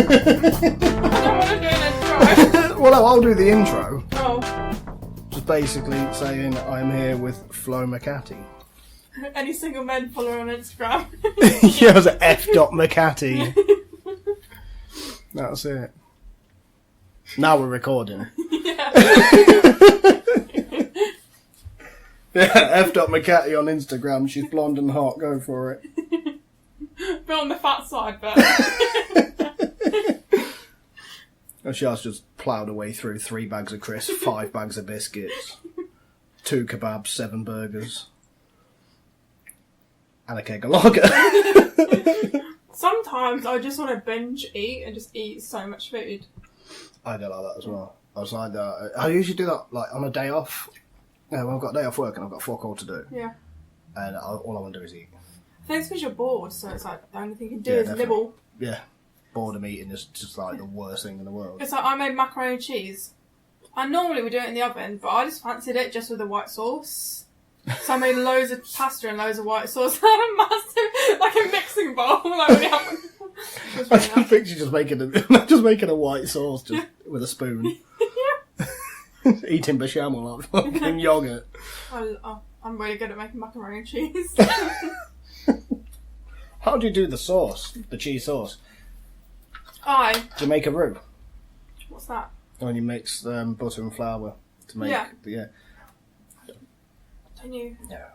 want to do an intro. Well, no, I'll do the intro. Oh. Just basically saying I'm here with Flo McCatty. Any single men follow her on Instagram. Yeah, it was F. McCatty. That's it. Now we're recording. Yeah. Yeah, F. McCatty on Instagram. She's blonde and hot. Go for it. Bit on the fat side, but... And she has just ploughed her way through 3 bags of crisps, 5 bags of biscuits, 2 kebabs, 7 burgers, and a keg of lager. Sometimes I just want to binge eat and just eat so much food. I do like that as well. I was like that. I usually do that like on a day off. Yeah, when I've got a day off work and I've got fuck all to do. Yeah. And all I want to do is eat. I think it's because you're bored, so it's like the only thing you can do Yeah, is definitely. nibble. Yeah. Boredom eating is just like the worst thing in the world. It's like I made macaroni and cheese. I normally would do it in the oven, but I just fancied it just with the white sauce. So I made loads of pasta and loads of white sauce. I had a massive, like a mixing bowl. Like when you have it was I really just nice. picture just making a white sauce just with a spoon. Eating bechamel like fucking yoghurt. I'm really good at making macaroni and cheese. How do you do the sauce? The cheese sauce? Do Do you make a roux? What's that? When you mix butter and flour to make... Yeah. Don't you? Yeah.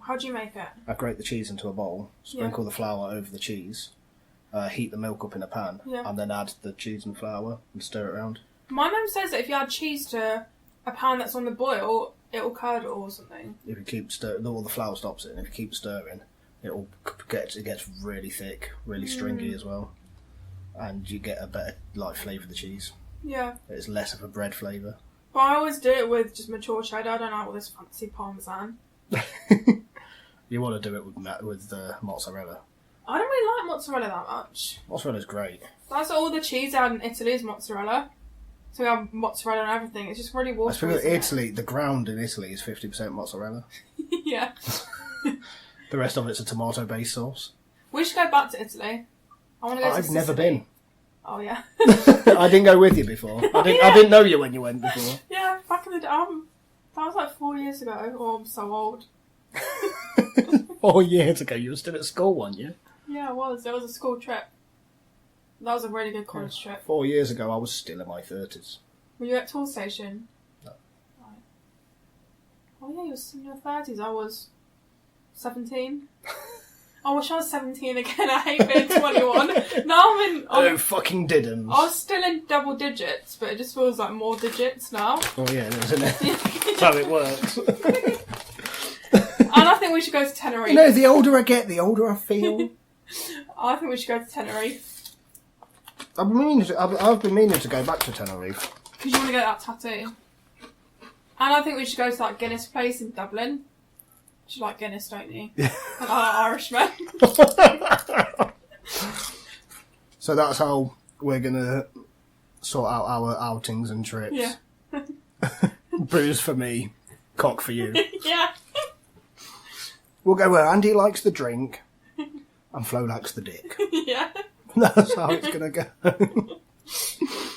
How do you make it? I grate the cheese into a bowl, sprinkle the flour over the cheese, heat the milk up in a pan, and then add the cheese and flour and stir it around. My mum says that if you add cheese to a pan that's on the boil, it will curdle or something. If you keep stirring, all the flour stops it, and if you keep stirring, it gets really thick, really stringy as well, and you get a better flavour of the cheese. Yeah. It's less of a bread flavour. But I always do it with just mature cheddar. I don't like all this fancy parmesan. You want to do it with mozzarella. I don't really like mozzarella that much. Mozzarella's great. That's all the cheese out in Italy is mozzarella. So we have mozzarella and everything. It's just really watery. Italy, the ground in Italy is 50% mozzarella. Yeah. The rest of it's a tomato-based sauce. We should go back to Italy. I want to go to I've Sicily. never been. Oh, yeah. I didn't go with you before. I didn't know you when you went before. Yeah, back in the day. That was like 4 years ago. Oh, I'm so old. 4 years ago, you were still at school, weren't you? Yeah, I was. It was a school trip. That was a really good college trip. 4 years ago, I was still in my 30s. Were you at Tool Station? No. Right. Oh, yeah, you were in your 30s. I was 17. I wish I was 17 again. I hate being 21. Now I'm in... Oh, fucking didn't. I was still in double digits, but it just feels like more digits now. Oh, yeah, isn't it? That's how it works. And I think we should go to Tenerife. You know, the older I get, the older I feel. I think we should go to Tenerife. I've been meaning to go back to Tenerife. Because you want to get that tattoo. And I think we should go to that Guinness place in Dublin. You like Guinness, don't you? Yeah. And Irishmen. So that's how we're going to sort out our outings and trips. Yeah. Booze for me, cock for you. Yeah. We'll go where Andy likes the drink and Flo likes the dick. Yeah. That's how it's going to go.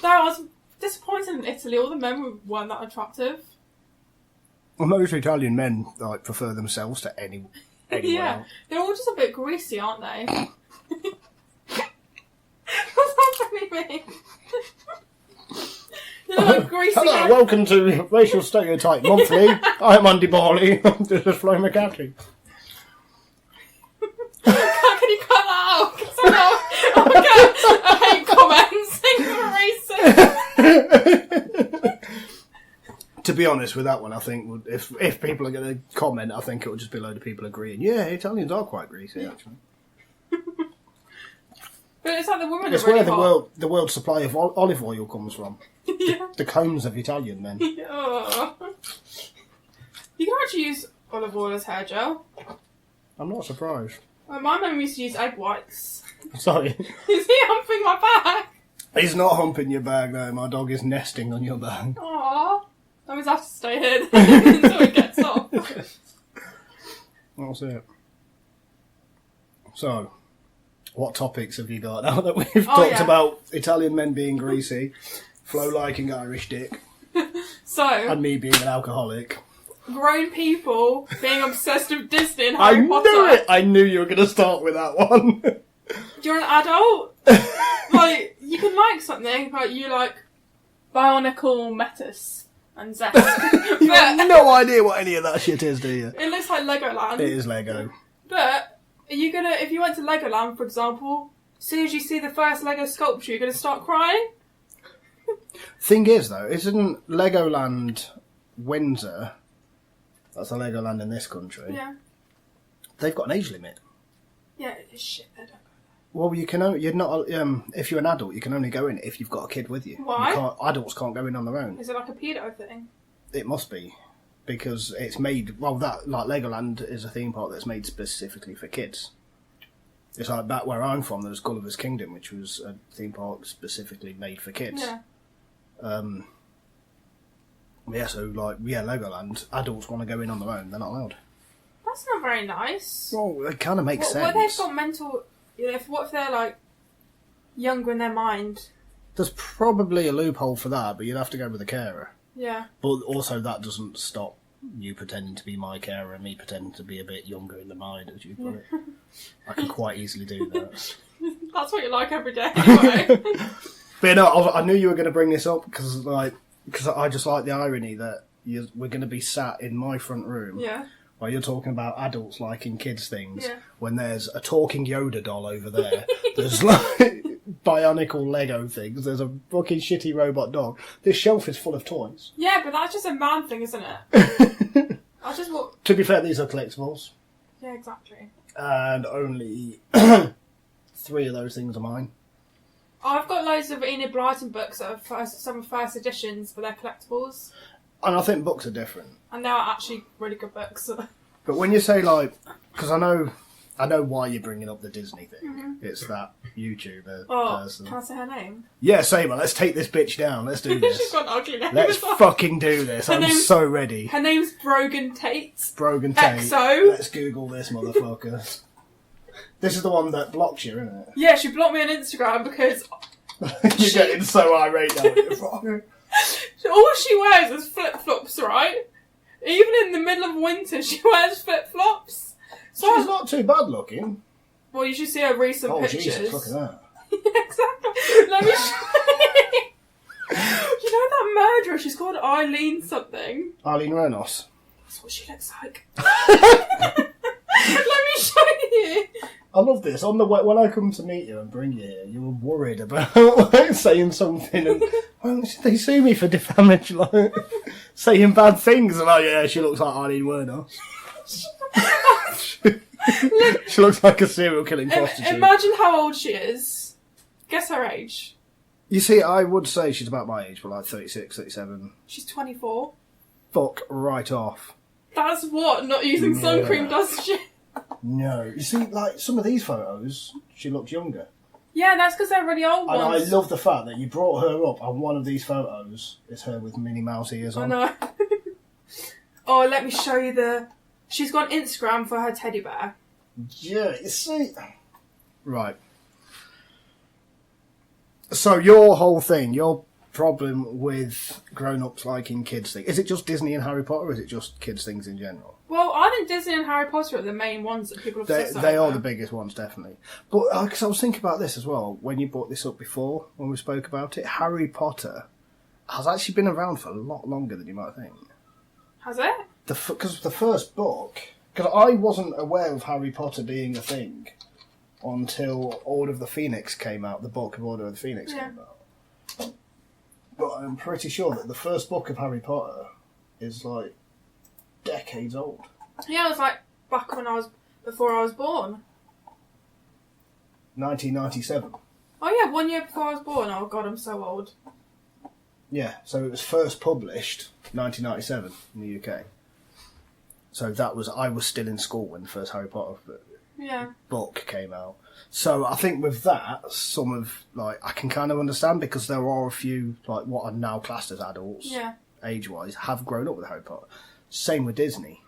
No, I was disappointed in Italy. All the men weren't that attractive. Well, most Italian men prefer themselves to anyone Yeah. else. They're all just a bit greasy, aren't they? What's that funny me? They're like greasy. Hello, welcome to Racial Stereotype Monthly. I'm Andy Barley. This is Flo McCatty. Can you cut that out? Because I hate comments saying racist. To be honest with that one, I think if people are going to comment, I think it would just be a load of people agreeing. Yeah, Italians are quite greasy, actually. But it's like the women It's are really where hot. the world's supply of olive oil comes from. Yeah. The combs of Italian men. Yeah. You can actually use olive oil as hair gel. I'm not surprised. Well, my mum used to use egg whites. Sorry. Is he humping my back? He's not humping your bag, though. My dog is nesting on your bag. Aww. I always have to stay here until it gets off. That's it. So, What topics have you got now that we've talked about Italian men being greasy, Flo liking Irish dick, So, and me being an alcoholic? Grown people being obsessed with Disney and Harry Potter. I knew it! I knew you were going to start with that one. You're an adult. Like, you can like something, like you like Bionicle Metis and Zest. You have no idea what any of that shit is, do you? It looks like Legoland. It is Lego. But, are you gonna, if you went to Legoland, for example, as soon as you see the first Lego sculpture, you're gonna start crying? Thing is, though, isn't Legoland Windsor, that's a Legoland in this country, Yeah. they've got an age limit. Yeah, it's shit, they don't go Well, you can only, you're not, if you're an adult, you can only go in if you've got a kid with you. Why? Adults can't go in on their own. there. Is it like a pedo thing? It must be. Because it's made, well, that, like Legoland is a theme park that's made specifically for kids. It's like back where I'm from, there was Gulliver's Kingdom, which was a theme park specifically made for kids. Yeah. Legoland, adults want to go in on their own, they're not allowed. That's not very nice. Well, it kind of makes sense. What they've got mental... What if they're, like, younger in their mind? There's probably a loophole for that, but you'd have to go with a carer. Yeah. But also that doesn't stop you pretending to be my carer and me pretending to be a bit younger in the mind, as you put it. I can quite easily do that. That's what you like every day, anyway. But no, I knew you were going to bring this up because I just like the irony that we're going to be sat in my front room Yeah. while you're talking about adults liking kids things Yeah. when there's a talking Yoda doll over there. There's like Bionicle Lego things. There's a fucking shitty robot dog. This shelf is full of toys. Yeah, but that's just a man thing, isn't it? I just want... To be fair, these are collectibles. Yeah, exactly. And only 3 of those things are mine. I've got loads of Enid Blyton books that are some first editions, but they're collectibles. And I think books are different. And they're actually really good books. But when you say, like... Because I know why you're bringing up the Disney thing. Mm-hmm. It's that YouTuber person. Can I say her name? Yeah, say it. Let's take this bitch down. Let's do this. She's got an ugly name. Let's fucking do this. I'm so ready. Her name's Brogan Tate. Brogan Tate. XO. Let's Google this motherfucker. This is the one that blocks you, isn't it? Yeah, she blocked me on Instagram because... You're getting so irate now. All she wears is flip-flops, right? Even in the middle of winter, she wears flip-flops. So She's not too bad looking. Well, you should see her recent pictures. Jesus, look at that. Exactly. Let me show you. You know that murderer? She's called Eileen something. Eileen Renos. That's what she looks like. Let me show you. I love this. When I come to meet you and bring you here, you were worried about saying something and they sue me for defamation, saying bad things. And yeah, she looks like Eileen Wernos. She looks like a serial killing prostitute. Imagine how old she is. Guess her age. You see, I would say she's about my age, but like 36, 37. She's 24. Fuck right off. That's what not using suncream does she? No. You see, like, some of these photos, she looks younger. Yeah, that's because they're really old and ones. I love the fact that you brought her up and one of these photos is her with Minnie Mouse ears on. I know. Oh, let me show you She's got Instagram for her teddy bear. Yeah, you see... Right. So your whole thing, your problem with grown-ups liking kids things, is it just Disney and Harry Potter or is it just kids things in general? Well, I think Disney and Harry Potter are the main ones that people obsess over. They are the biggest ones, definitely. But because I was thinking about this as well, when you brought this up before, when we spoke about it, Harry Potter has actually been around for a lot longer than you might think. Has it? Because the first book... Because I wasn't aware of Harry Potter being a thing until Order of the Phoenix came out, the book of Order of the Phoenix came out. But I'm pretty sure that the first book of Harry Potter is like decades old. Yeah, it was like back before I was born. 1997. Oh yeah, 1 year before I was born. Oh god, I'm so old. Yeah, so it was first published 1997 in the UK. So I was still in school when the first Harry Potter book came out. So I think with that, I can kind of understand because there are a few, like, what are now classed as adults, age-wise, have grown up with Harry Potter. Same with Disney.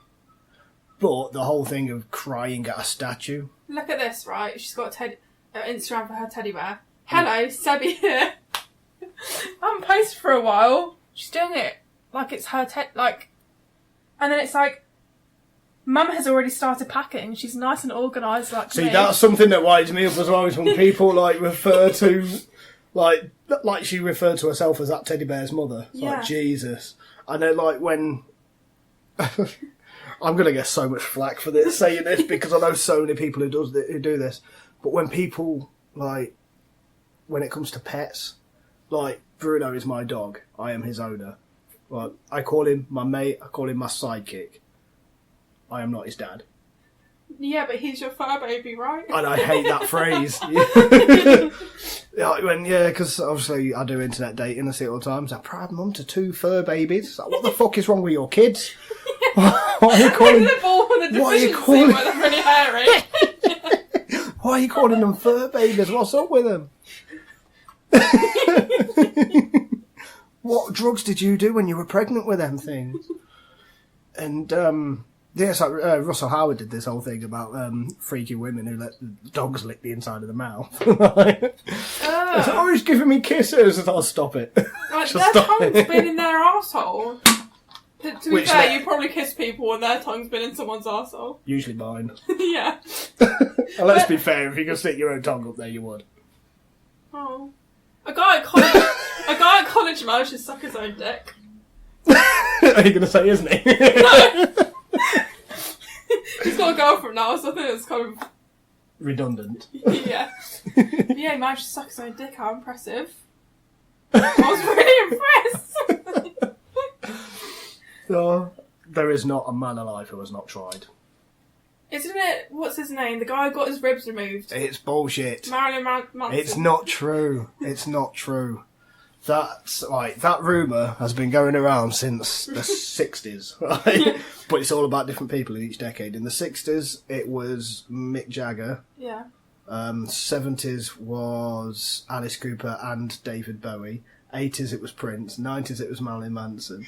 But the whole thing of crying at a statue... Look at this, right? She's got Instagram for her teddy bear. Hello, Sebby here. I haven't posted for a while. She's doing it like it's her and then it's like, Mum has already started packing. She's nice and organised like me. See, that's something that winds me up as well, is when people refer to, like she referred to herself as that teddy bear's mother. It's like, Jesus. I know, when... I'm going to get so much flack for this, saying this, because I know so many people who do this. But when people, when it comes to pets, Bruno is my dog. I am his owner. I call him my mate. I call him my sidekick. I am not his dad. Yeah, but he's your fur baby, right? And I hate that phrase. Because obviously I do internet dating. I see it all the time. I'm proud mum to 2 fur babies. What the fuck is wrong with your kids? Why are you calling? They're born with a deficiency where they're really hairy. Why are you calling them fur babies? What's up with them? What drugs did you do when you were pregnant with them things? And Russell Howard did this whole thing about freaky women who let the dogs lick the inside of the mouth. He's giving me kisses, and I'll stop it. Their tongue's been in their arsehole. To be fair, you probably kiss people when their tongue's been in someone's arsehole. Usually mine. Yeah. Let's be fair, if you could stick your own tongue up there, you would. Oh. A guy at college managed to suck his own dick. Are you going to say, isn't he? No. He's got a girlfriend now, so I think it's kind of... redundant. Yeah. Yeah, he managed to suck his own dick. How impressive. I was really impressed. No, there is not a man alive who has not tried. Isn't it... What's his name? The guy who got his ribs removed. It's bullshit. Marilyn Manson. It's not true. It's not true. That rumour has been going around since the 60s, right? But it's all about different people in each decade. In the 60s, it was Mick Jagger. Yeah. 70s was Alice Cooper and David Bowie. 80s, it was Prince. 90s, it was Marilyn Manson.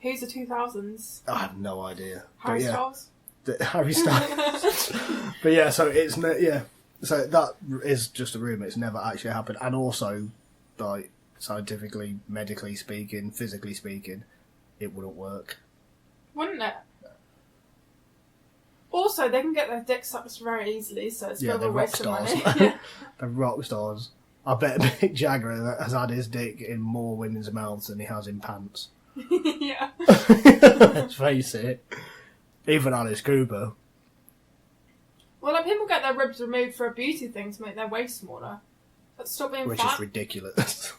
Who's the 2000s? I have no idea. Harry Styles? Harry Styles. But yeah, so it's... Yeah. So that is just a rumour. It's never actually happened. And also, scientifically, medically speaking, physically speaking, it wouldn't work. Wouldn't it? Also, they can get their dick sucked very easily, so it's a bit of a waste of money. They're rock stars. I bet Mick Jagger has had his dick in more women's mouths than he has in pants. Yeah. Let's face it. Even Alice Cooper. Well, people get their ribs removed for a beauty thing to make their waist smaller. But stop being Which fat. is ridiculous.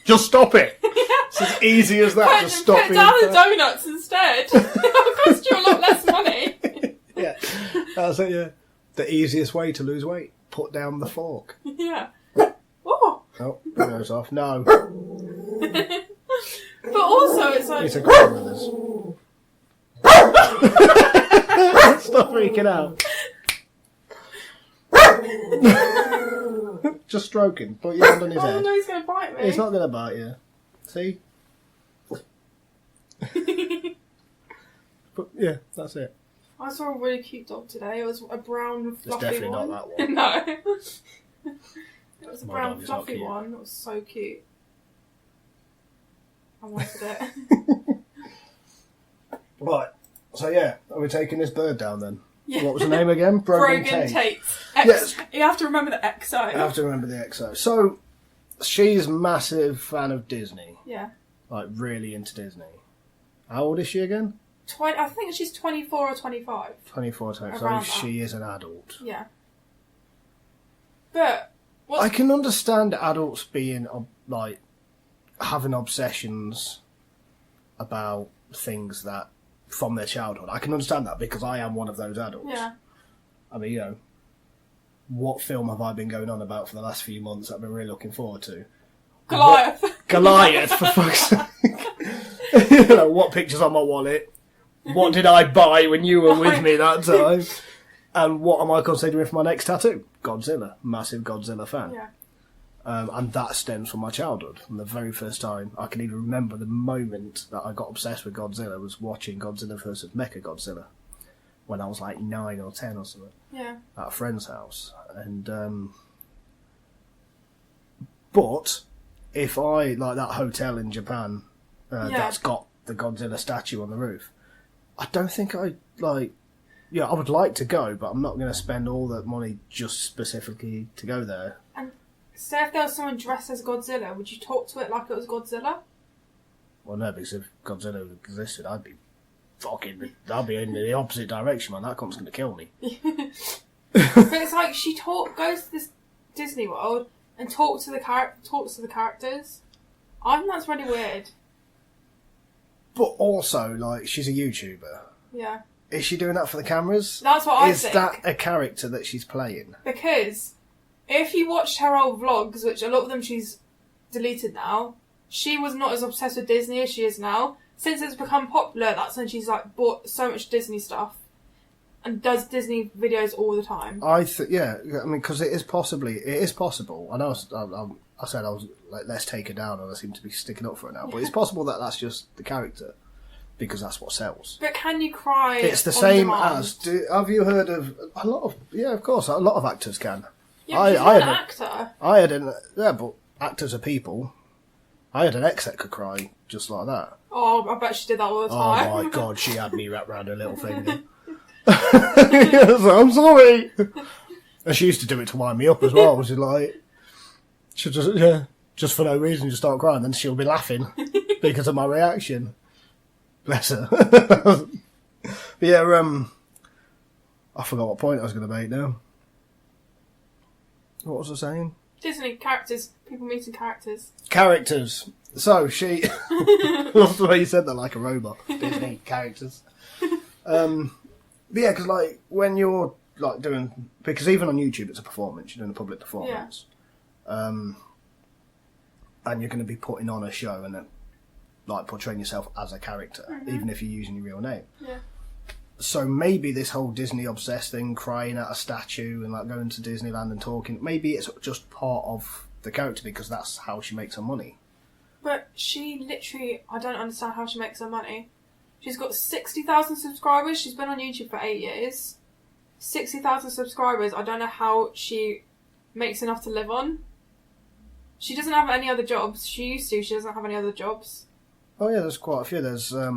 Just stop it. It's as easy as that. Just stop put being down fat. the donuts instead. It'll cost you a lot less money. Yeah. That's it, yeah. The easiest way to lose weight. Put down the fork. Yeah. Oh, it goes off. No. But also, it's like... It's a crime with us. Stop freaking out. Just stroking. Put your hand on his head. Oh no, he's going to bite me. He's not going to bite you. See? But yeah, that's it. I saw a really cute dog today. It was a brown, fluffy It's definitely one. not that one. No. It was a My brown, dog is not fluffy cute. one. It was so cute. I wanted it. Right. So yeah, are we taking this bird down then? Yeah. What was the name again? Brogan Tate. Yes. You have to remember the XO. I have to remember the XO. So, she's a massive fan of Disney. Yeah. Really into Disney. How old is she again? I think she's 24 or 25. 24, so Around she is an adult. Yeah. But... I can understand adults being, having obsessions about things that from their childhood. I can understand that because I am one of those adults. Yeah. I mean, what film have I been going on about for the last few months that I've been really looking forward to? Goliath. Goliath, for fuck's sake. What picture's on my wallet? What did I buy when you were with me that time? And what am I considering for my next tattoo? Godzilla. Massive Godzilla fan. Yeah. And that stems from my childhood. From the very first time I can even remember the moment that I got obsessed with Godzilla was watching Godzilla vs. Mechagodzilla when I was 9 or 10 or something. Yeah. At a friend's house. And But if I, like that hotel in Japan that's got the Godzilla statue on the roof, I don't think I would like to go, but I'm not going to spend all that money just specifically to go there. And say if there was someone dressed as Godzilla, would you talk to it like it was Godzilla? Well, no, because if Godzilla existed, I'd be in the opposite direction, man. That cunt's going to kill me. But it's like she goes to this Disney World and talks to the characters. I think that's really weird. But also, like, she's a YouTuber. Yeah. Is she doing that for the cameras? That's what I think. Is that a character that she's playing? Because if you watched her old vlogs, which a lot of them she's deleted now, she was not as obsessed with Disney as she is now. Since it's become popular, that's when she's like bought so much Disney stuff and does Disney videos all the time. I mean, because it is possible. I know I said I was like, let's take her down, and I seem to be sticking up for her now. But it's possible that that's just the character. Because that's what sells. But can you cry? It's the same as. Have you heard of a lot of? Yeah, of course, a lot of actors can. Yeah, she's an actor. But actors are people. I had an ex that could cry just like that. Oh, I bet she did that all the time. Oh my god, she had me wrapped around her little finger. I'm sorry. And she used to do it to wind me up as well. She's like, she'll just for no reason just start crying, then she'll be laughing because of my reaction. Bless her. But yeah, I forgot what point I was going to make now. What was I saying? Disney characters. People meeting characters. Characters. So she... Love the way you said that, like a robot. Disney characters. But yeah, because like when you're like doing... Because even on YouTube it's a performance. You're doing a public performance. Yeah. And you're going to be putting on a show and then like portraying yourself as a character, even if you're using your real name. Yeah. So maybe this whole Disney obsessed thing, crying at a statue and like going to Disneyland and talking, maybe it's just part of the character because that's how she makes her money. But she literally, I don't understand how she makes her money. She's got 60,000 subscribers. She's been on YouTube for 8 years. 60,000 subscribers. I don't know how she makes enough to live on. She doesn't have any other jobs. She used to. She doesn't have any other jobs. Oh yeah, there's quite a few. There's a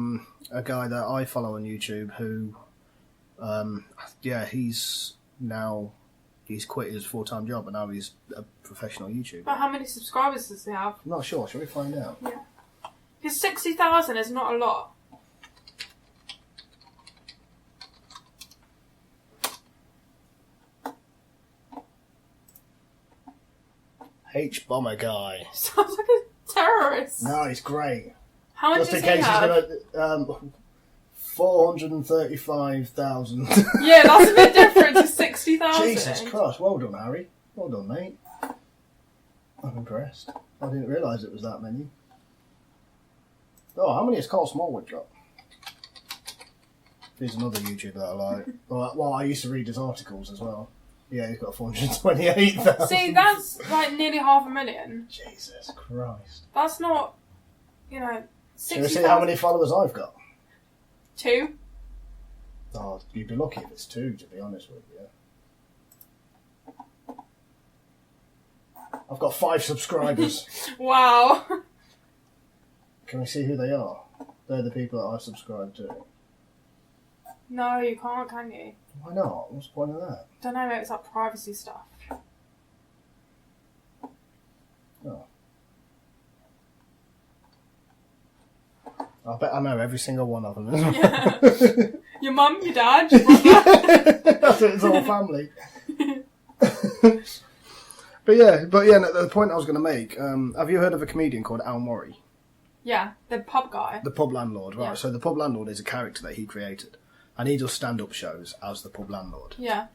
guy that I follow on YouTube who, he's quit his full-time job and now he's a professional YouTuber. But how many subscribers does he have? I'm not sure. Shall we find out? Yeah. Because 60,000 is not a lot. H-Bomber guy. Sounds like a terrorist. No, he's great. How much just does in case he have? He's gonna 435,000. Yeah, that's a bit different to 60,000. Jesus Christ! Well done, Harry. Well done, mate. I'm impressed. I didn't realise it was that many. Oh, how many has Carl Smallwood got? He's another YouTuber that I like. Well, I used to read his articles as well. Yeah, he's got 428,000. See, that's like nearly 500,000. Jesus Christ. That's not, 60,000. Can you see how many followers I've got? 2. Oh, you'd be lucky if it's 2, to be honest with you. I've got 5 subscribers. Wow. Can we see who they are? They're the people that I subscribe to. No, you can't, can you? Why not? What's the point of that? Don't know, maybe it's like privacy stuff. Oh. I bet I know every single one of them. Yeah. Your mum, your dad, your brother. That's it, it's all family. But yeah, the point I was going to make, have you heard of a comedian called Al Murray? Yeah, the pub guy. The pub landlord, right. Yeah. So the pub landlord is a character that he created. And he does stand-up shows as the pub landlord. Yeah.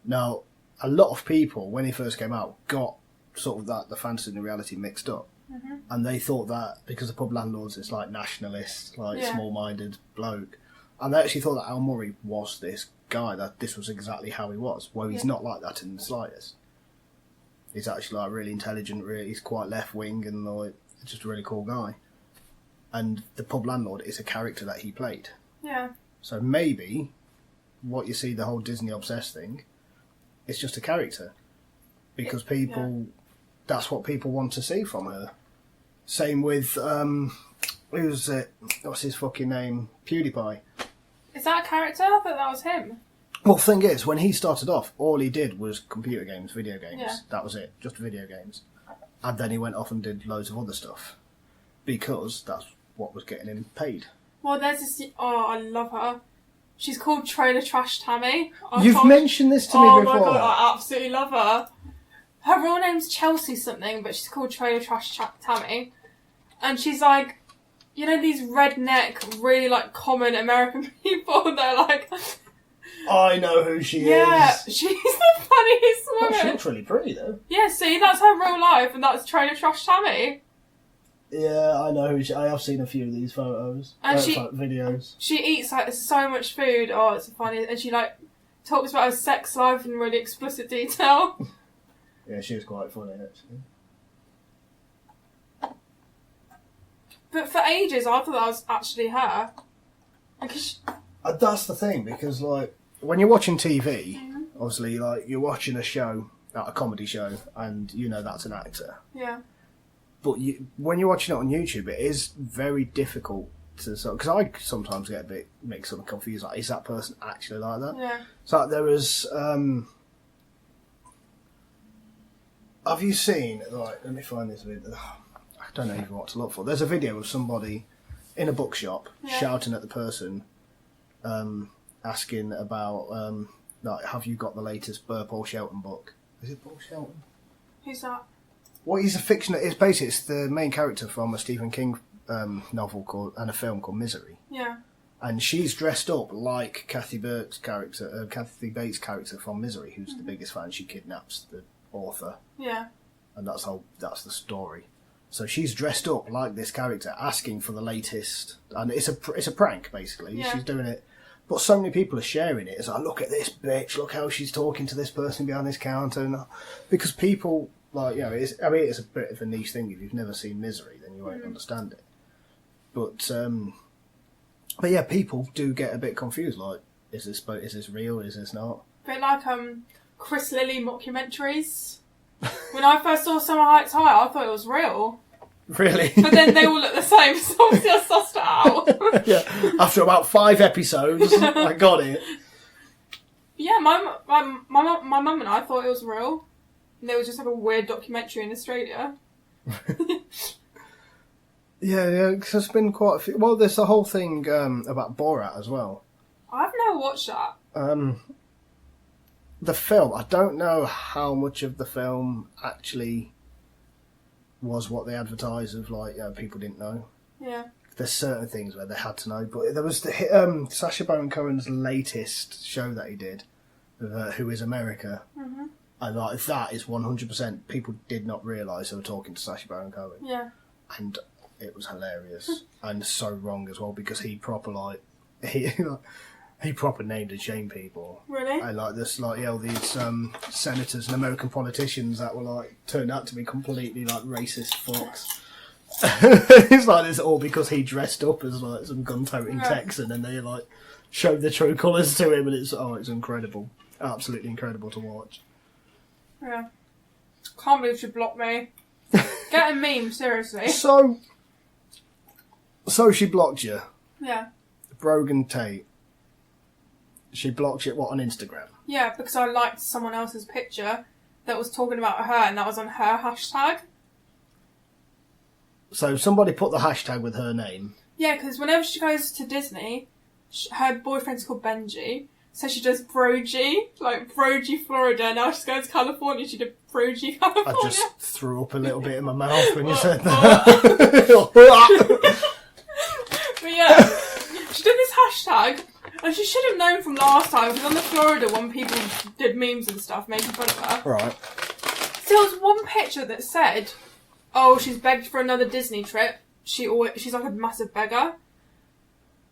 Now, a lot of people, when he first came out, got sort of the fantasy and the reality mixed up. Mm-hmm. And they thought that because the pub landlords is like nationalist, like small-minded bloke. And they actually thought that Al Murray was this guy, that this was exactly how he was. Well, he's not like that in the slightest. He's actually like really intelligent, he's quite left-wing and like just a really cool guy. And the pub landlord is a character that he played. Yeah. So maybe what you see, the whole Disney obsessed thing, it's just a character. Because people that's what people want to see from her. Same with who's it? What's his fucking name? PewDiePie. Is that a character? I thought that was him. Well, the thing is, when he started off, all he did was computer games, video games. Yeah. That was it, just video games. And then he went off and did loads of other stuff because that's what was getting him paid. Well, there's this. Oh, I love her. She's called Trailer Trash Tammy. You've mentioned this to me before. Oh my god, I absolutely love her. Her real name's Chelsea something, but she's called Trailer Trash Tammy. And she's like, you know, these redneck, really like common American people. They're like. I know who she is. Yeah, she's the funniest woman. She looks really pretty though. Yeah, see, that's her real life, and that's Trailer Trash Tammy. Yeah, I know who she. I have seen a few of these photos and videos. She eats like so much food. Oh, it's funny, and she like talks about her sex life in really explicit detail. Yeah, she was quite funny actually. But for ages, I thought that was actually her. Because that's the thing, because like when you're watching TV, obviously like you're watching a show, a comedy show, and you know that's an actor. Yeah. But when you're watching it on YouTube, it is very difficult to because I sometimes get a bit mixed up and confused. Like, is that person actually like that? Yeah. So there was. Have you seen? Like, let me find this video. I don't know even what to look for. There's a video of somebody in a bookshop shouting at the person, asking about like, have you got the latest Paul Shelton book? Is it Paul Shelton? Who's that? Well, he's a fiction. It's basically the main character from a Stephen King novel and a film called Misery. Yeah. And she's dressed up like Kathy Bates' character from Misery, who's the biggest fan. She kidnaps the author. Yeah. And that's the story. So she's dressed up like this character, asking for the latest, and it's a prank basically. Yeah. She's doing it, but so many people are sharing it. It's like, look at this bitch, look how she's talking to this person behind this counter, and because people. Like, you know, it's a bit of a niche thing. If you've never seen Misery, then you won't understand it. But yeah, people do get a bit confused. Like, is this real? Is this not? A bit like Chris Lilly mockumentaries. When I first saw Summer Heights High, I thought it was real. Really? But then they all look the same, so obviously I sussed it out. Yeah. After about 5 episodes, I got it. Yeah, my mum and I thought it was real. And there was just like a weird documentary in Australia. Yeah, because there's been quite a few. Well, there's the whole thing about Borat as well. I've never watched that. The film, I don't know how much of the film actually was what they advertised of, like, you know, people didn't know. Yeah. There's certain things where they had to know, but there was the Sacha Baron Cohen's latest show that he did, Who is America? Mm-hmm. And like, that is 100%. People did not realise they were talking to Sacha Baron Cohen. Yeah. And it was hilarious and so wrong as well, because he proper named and shamed people. Really? And like this, like, all these senators and American politicians that were like turned out to be completely like racist fucks. It's like this all because he dressed up as like some gun-toting Texan, and they like showed the true colours to him, and it's incredible, absolutely incredible to watch. Yeah. Can't believe she blocked me. Get a meme, seriously. So she blocked you. Yeah. Brogan Tate. She blocked you, what, on Instagram? Yeah, because I liked someone else's picture that was talking about her, and that was on her hashtag. So somebody put the hashtag with her name. Yeah, because whenever she goes to Disney, her boyfriend's called Benji, so she does Brogy, like Brogy, Florida. Now she's going to California, she did Brogy, California. I just threw up a little bit in my mouth when you said that. But yeah, she did this hashtag, and she should have known from last time, because on the Florida one, people did memes and stuff making fun of her. Right. So there was one picture that said, oh, she's begged for another Disney trip. She's like a massive beggar.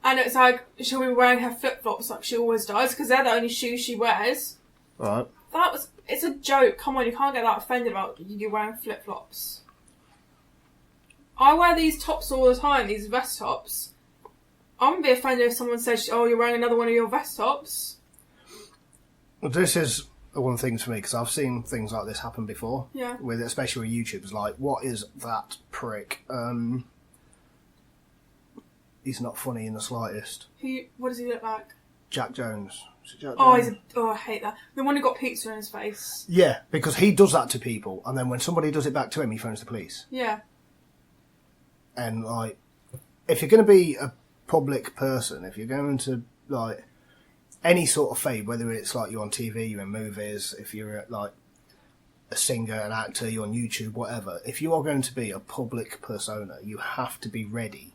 And it's like, she'll be wearing her flip-flops like she always does, because they're the only shoes she wears. Right. It's a joke. Come on, you can't get that offended about you wearing flip-flops. I wear these tops all the time, these vest tops. I wouldn't be offended if someone says, oh, you're wearing another one of your vest tops. Well, this is one thing for me, because I've seen things like this happen before. Yeah. Especially with YouTubers, like, what is that prick? He's not funny in the slightest. What does he look like? Jack Jones. Jack Jones? Jones? I hate that. The one who got pizza in his face. Yeah, because he does that to people, and then when somebody does it back to him, he phones the police. Yeah. And, like, if you're going to be a public person, if you're going to, like, any sort of fame, whether it's, like, you're on TV, you're in movies, if you're, like, a singer, an actor, you're on YouTube, whatever, if you are going to be a public persona, you have to be ready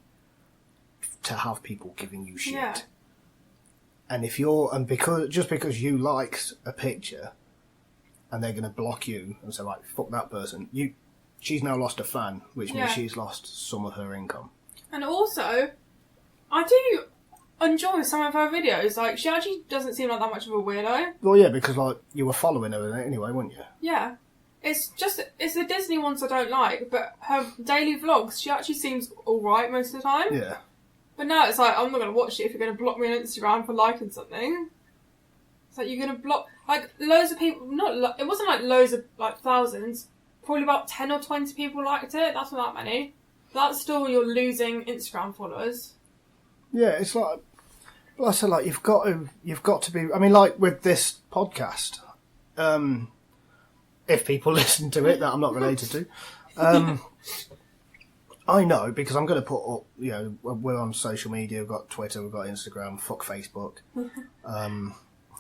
to have people giving you shit. Yeah. And because you liked a picture and they're going to block you and say, like, fuck that person, she's now lost a fan, which means she's lost some of her income. And also, I do enjoy some of her videos. Like, she actually doesn't seem like that much of a weirdo. Well, yeah, because, like, you were following her anyway, weren't you? Yeah. It's the Disney ones I don't like, but her daily vlogs, she actually seems alright most of the time. Yeah. But now it's like, I'm not going to watch it if you're going to block me on Instagram for liking something. It's like, you're going to block, like, loads of people, it wasn't like loads of, like, thousands. Probably about 10 or 20 people liked it. That's not that many. That's still, you're losing Instagram followers. Yeah, it's like, well, I said, like, you've got to be, I mean, like, with this podcast, if people listen to it that I'm not related to, I know, because I'm going to put up, you know, we're on social media, we've got Twitter, we've got Instagram, fuck Facebook.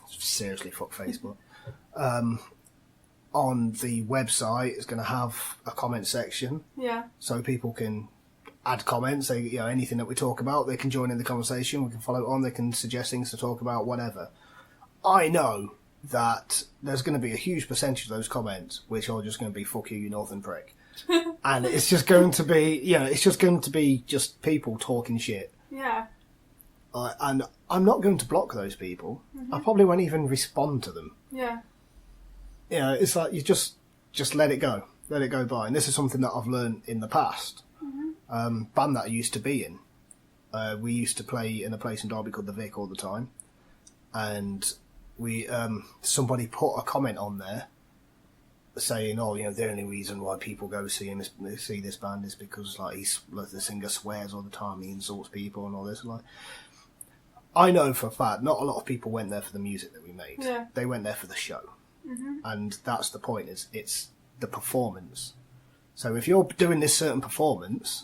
Seriously, fuck Facebook. On the website, it's going to have a comment section. Yeah. So people can add comments, anything that we talk about, they can join in the conversation, we can follow it on, they can suggest things to talk about, whatever. I know that there's going to be a huge percentage of those comments which are just going to be, fuck you, you northern prick. And it's just going to be, just people talking shit. Yeah. And I'm not going to block those people. Mm-hmm. I probably won't even respond to them. Yeah. It's like, you just let it go. Let it go by. And this is something that I've learned in the past. Mm-hmm. Band that I used to be in. We used to play in a place in Derby called The Vic all the time. And we somebody put a comment on there saying, the only reason why people go see this band is because, like, the singer swears all the time, he insults people and all this. Like, I know for a fact, not a lot of people went there for the music that we made. Yeah. They went there for the show. Mm-hmm. And that's the point, it's the performance. So if you're doing this certain performance,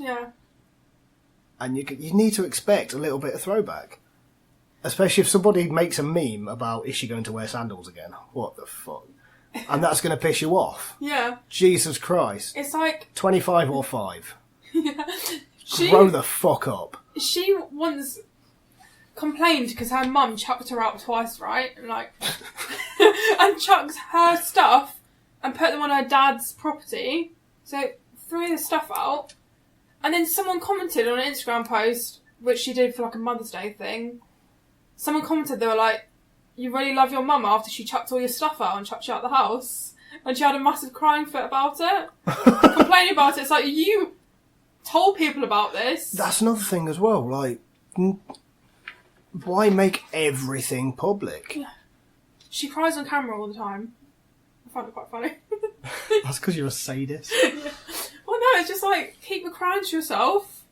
and you need to expect a little bit of throwback. Especially if somebody makes a meme about, is she going to wear sandals again? What the fuck? And that's going to piss you off. Yeah. Jesus Christ. It's like 25 or 5. Yeah. Grow the fuck up. She once complained because her mum chucked her out twice, right? Like, and chucked her stuff and put them on her dad's property. So threw the stuff out. And then someone commented on an Instagram post, which she did for like a Mother's Day thing. Someone commented, they were like, you really love your mum after she chucked all your stuff out and chucked you out of the house. And she had a massive crying fit about it. Complaining about it. It's like, you told people about this. That's another thing as well. Like, why make everything public? Yeah. She cries on camera all the time. I find it quite funny. That's because you're a sadist. Yeah. Well, no, it's just like, keep the crying to yourself.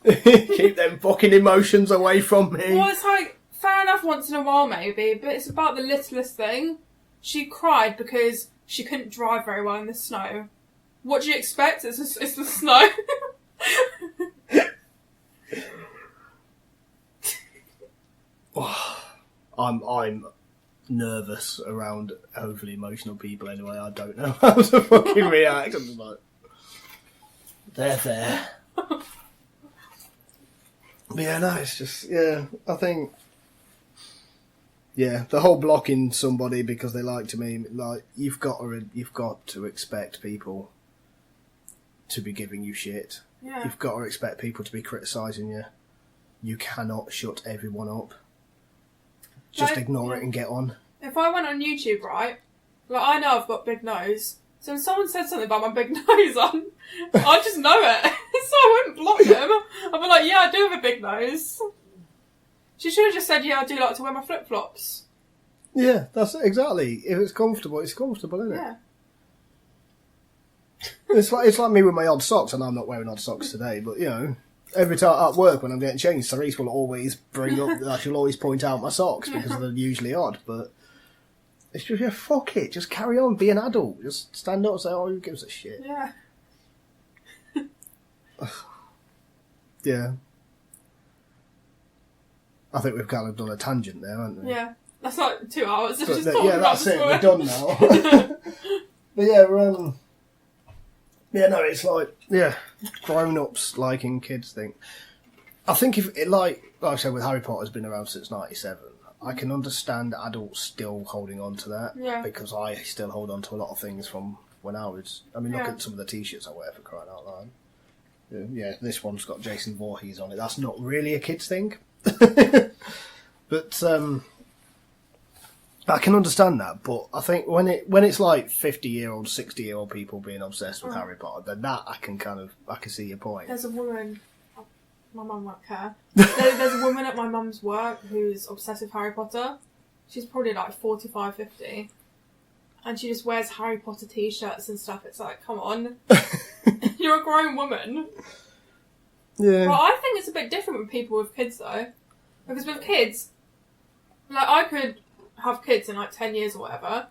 Keep them fucking emotions away from me. Well, it's like, fair enough once in a while maybe, but it's about the littlest thing. She cried because she couldn't drive very well in the snow. What do you expect? It's the snow. I'm nervous around overly emotional people anyway. I don't know how to fucking react. I'm just like, they're there. But yeah, no, it's just, I think, the whole blocking somebody because they like to me, like, you've got to expect people to be giving you shit. Yeah. You've got to expect people to be criticising you. You cannot shut everyone up. Just ignore it and get on. If I went on YouTube, right, like, I know I've got big nose, so when someone said something about my big nose, I just know it. So I wouldn't block them. I'd be like, yeah, I do have a big nose. She should have just said, yeah, I do like to wear my flip-flops. Yeah, that's it, exactly. If it's comfortable, it's comfortable, isn't it? Yeah. It's like me with my odd socks, and I'm not wearing odd socks today, but, you know, every time at work when I'm getting changed, Therese will always bring up, she'll always point out my socks because they're usually odd, but it's just, yeah, fuck it, just carry on, be an adult. Just stand up and say, oh, who gives a shit? Yeah. Yeah. I think we've kind of done a tangent there, haven't we? Yeah. That's like 2 hours of But just talking about that's the it, sport. we're done now. But yeah, yeah, no, it's like, yeah, grown-ups liking kids thing. I think if it, like I said, with Harry Potter's been around since 97, I can understand adults still holding on to that. Yeah. Because I still hold on to a lot of things from when I was, I mean, look Yeah. at some of the t-shirts I wear, for crying out loud. Yeah, this one's got Jason Voorhees on it. That's not really a kid's thing. But I can understand that, but I think when it's like 50-year-old, 60-year-old people being obsessed with Harry Potter, then that I can see your point. There's a woman, my mum won't care. There's a woman at my mum's work who's obsessed with Harry Potter. She's probably like 45, 50. And she just wears Harry Potter t-shirts and stuff. It's like, come on. You're a grown woman. Yeah. Well, I think it's a bit different with people with kids, though. Because with kids, like, I could have kids in, like, 10 years or whatever.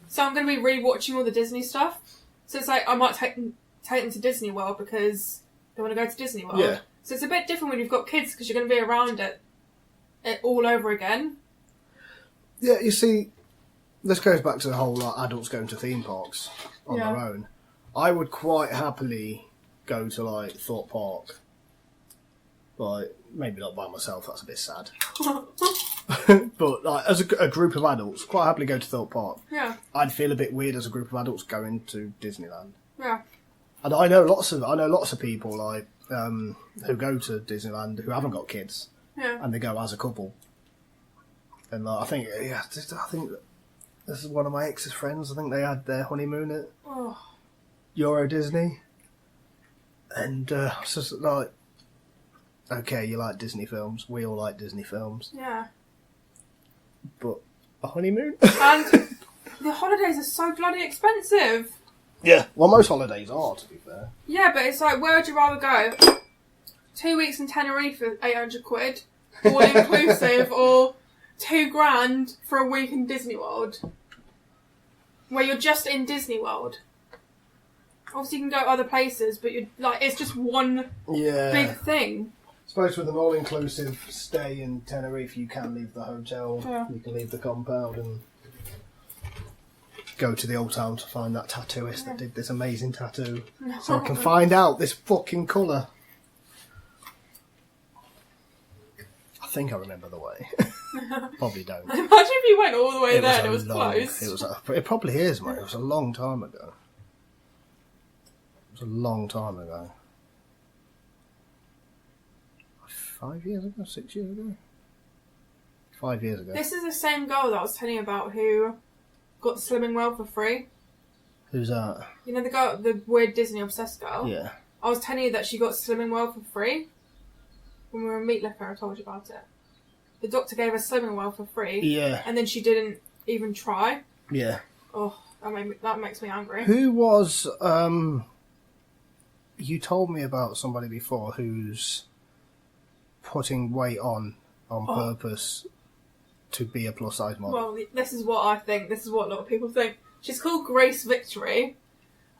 So I'm going to be rewatching all the Disney stuff. So it's like, I might take them to Disney World because they want to go to Disney World. Yeah. So it's a bit different when you've got kids because you're going to be around it all over again. Yeah, you see, this goes back to the whole like, adults going to theme parks on their own. I would quite happily go to like Thorpe Park, like maybe not by myself. That's a bit sad. But like as a group of adults, quite happily go to Thorpe Park. Yeah. I'd feel a bit weird as a group of adults going to Disneyland. Yeah. And I know lots of people like who go to Disneyland who haven't got kids. Yeah. And they go as a couple. And like, I think this is one of my ex's friends. I think they had their honeymoon at Euro Disney. And it's just like, okay, you like Disney films. We all like Disney films. Yeah. But a honeymoon? And the holidays are so bloody expensive. Yeah. Well, most holidays are, to be fair. Yeah, but it's like, where would you rather go? 2 weeks in Tenerife for 800 quid, all inclusive, or $2,000 for a week in Disney World, where you're just in Disney World. Obviously, you can go other places, but you're like, it's just one big thing. I suppose with an all-inclusive stay in Tenerife, you can leave the hotel, you can leave the compound and go to the old town to find that tattooist that did this amazing tattoo. So I can find out this fucking colour. I think I remember the way. Probably don't. Imagine if you went all the way there and it was closed. It probably is, mate. It was a long time ago. It was a long time ago. 5 years ago? 6 years ago? 5 years ago. This is the same girl that I was telling you about who got Slimming World for free. Who's that? You know the girl, the weird Disney obsessed girl? Yeah. I was telling you that she got Slimming World for free. When we were in Meat Liquor, I told you about it. The doctor gave her Slimming World for free. Yeah. And then she didn't even try. Yeah. Oh, that makes me angry. Who was, you told me about somebody before who's putting weight on purpose to be a plus size model. Well, this is what I think. This is what a lot of people think. She's called Grace Victory.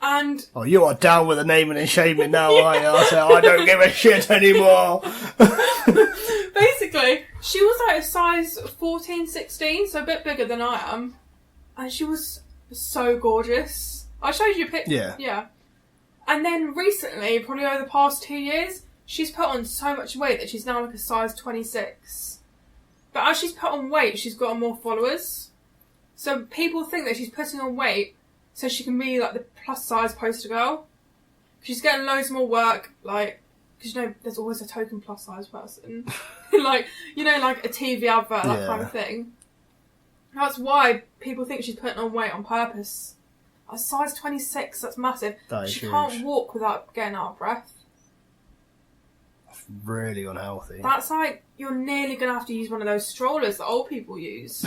And oh, you are down with the naming and shaming now, aren't you? I don't give a shit anymore. Basically, she was like a size 14, 16, so a bit bigger than I am. And she was so gorgeous. I showed you a picture. Yeah. Yeah. And then recently, probably over the past 2 years, she's put on so much weight that she's now like a size 26. But as she's put on weight, she's got more followers. So people think that she's putting on weight so she can be like the plus size poster girl. She's getting loads more work, like, because you know, there's always a token plus size person. Like, you know, like a TV advert, that kind of thing. That's why people think she's putting on weight on purpose. A size 26, that's massive. She can't walk without getting out of breath. That's really unhealthy. That's like, you're nearly going to have to use one of those strollers that old people use.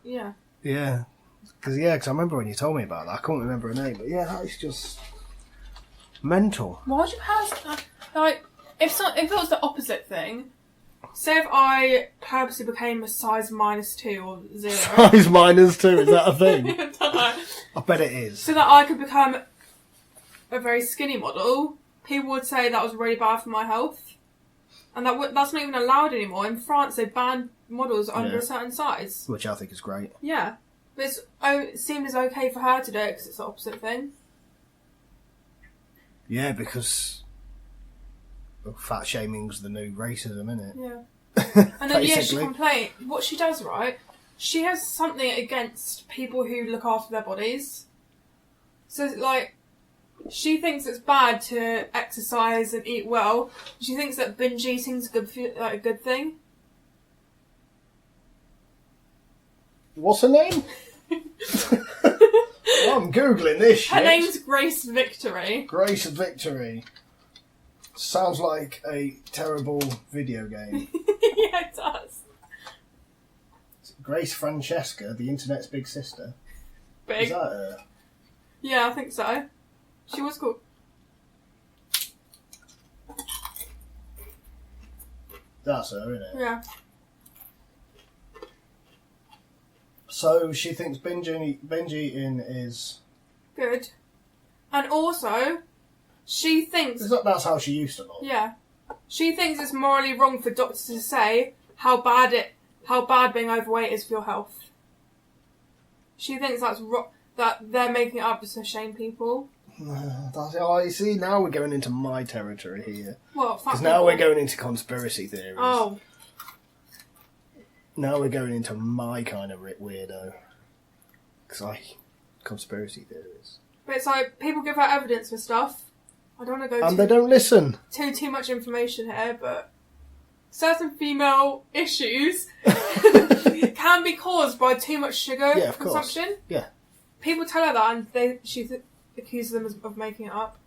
Yeah. Yeah. Because I remember when you told me about that. I couldn't remember her name. But yeah, that is just mental. Why would you have... Like, if it was the opposite thing... Say if I purposely became a size -2 or 0. Size -2, is that a thing? I don't know. I bet it is. So that I could become a very skinny model, people would say that was really bad for my health. And that's not even allowed anymore. In France, they ban models under a certain size. Which I think is great. Yeah. But it seemed as okay for her to do it because it's the opposite thing. Yeah, because fat shaming's the new racism, isn't it? Yeah. And then, she complained. What she does, right, she has something against people who look after their bodies. So, like, she thinks it's bad to exercise and eat well. She thinks that binge eating's a good thing. What's her name? I'm Googling this shit. Her name's Grace Victory. Grace Victory. Sounds like a terrible video game. Yeah, it does. Grace Francesca, the internet's big sister. Big. Is that her? Yeah, I think so. She was cool. That's her, isn't it? Yeah. So she thinks binge eating is good. And also, she thinks... That's how she used to look. Yeah. She thinks it's morally wrong for doctors to say how bad being overweight is for your health. She thinks that's that they're making it up just to shame people. You see, now we're going into my territory here. Well, because now we're going into conspiracy theories. Oh. Now we're going into my kind of weirdo. Because conspiracy theories. But it's like, people give out evidence for stuff. I don't want to go and they don't listen. Too much information here, but certain female issues can be caused by too much sugar consumption. Course. Yeah. People tell her that, and she accuses them of making it up.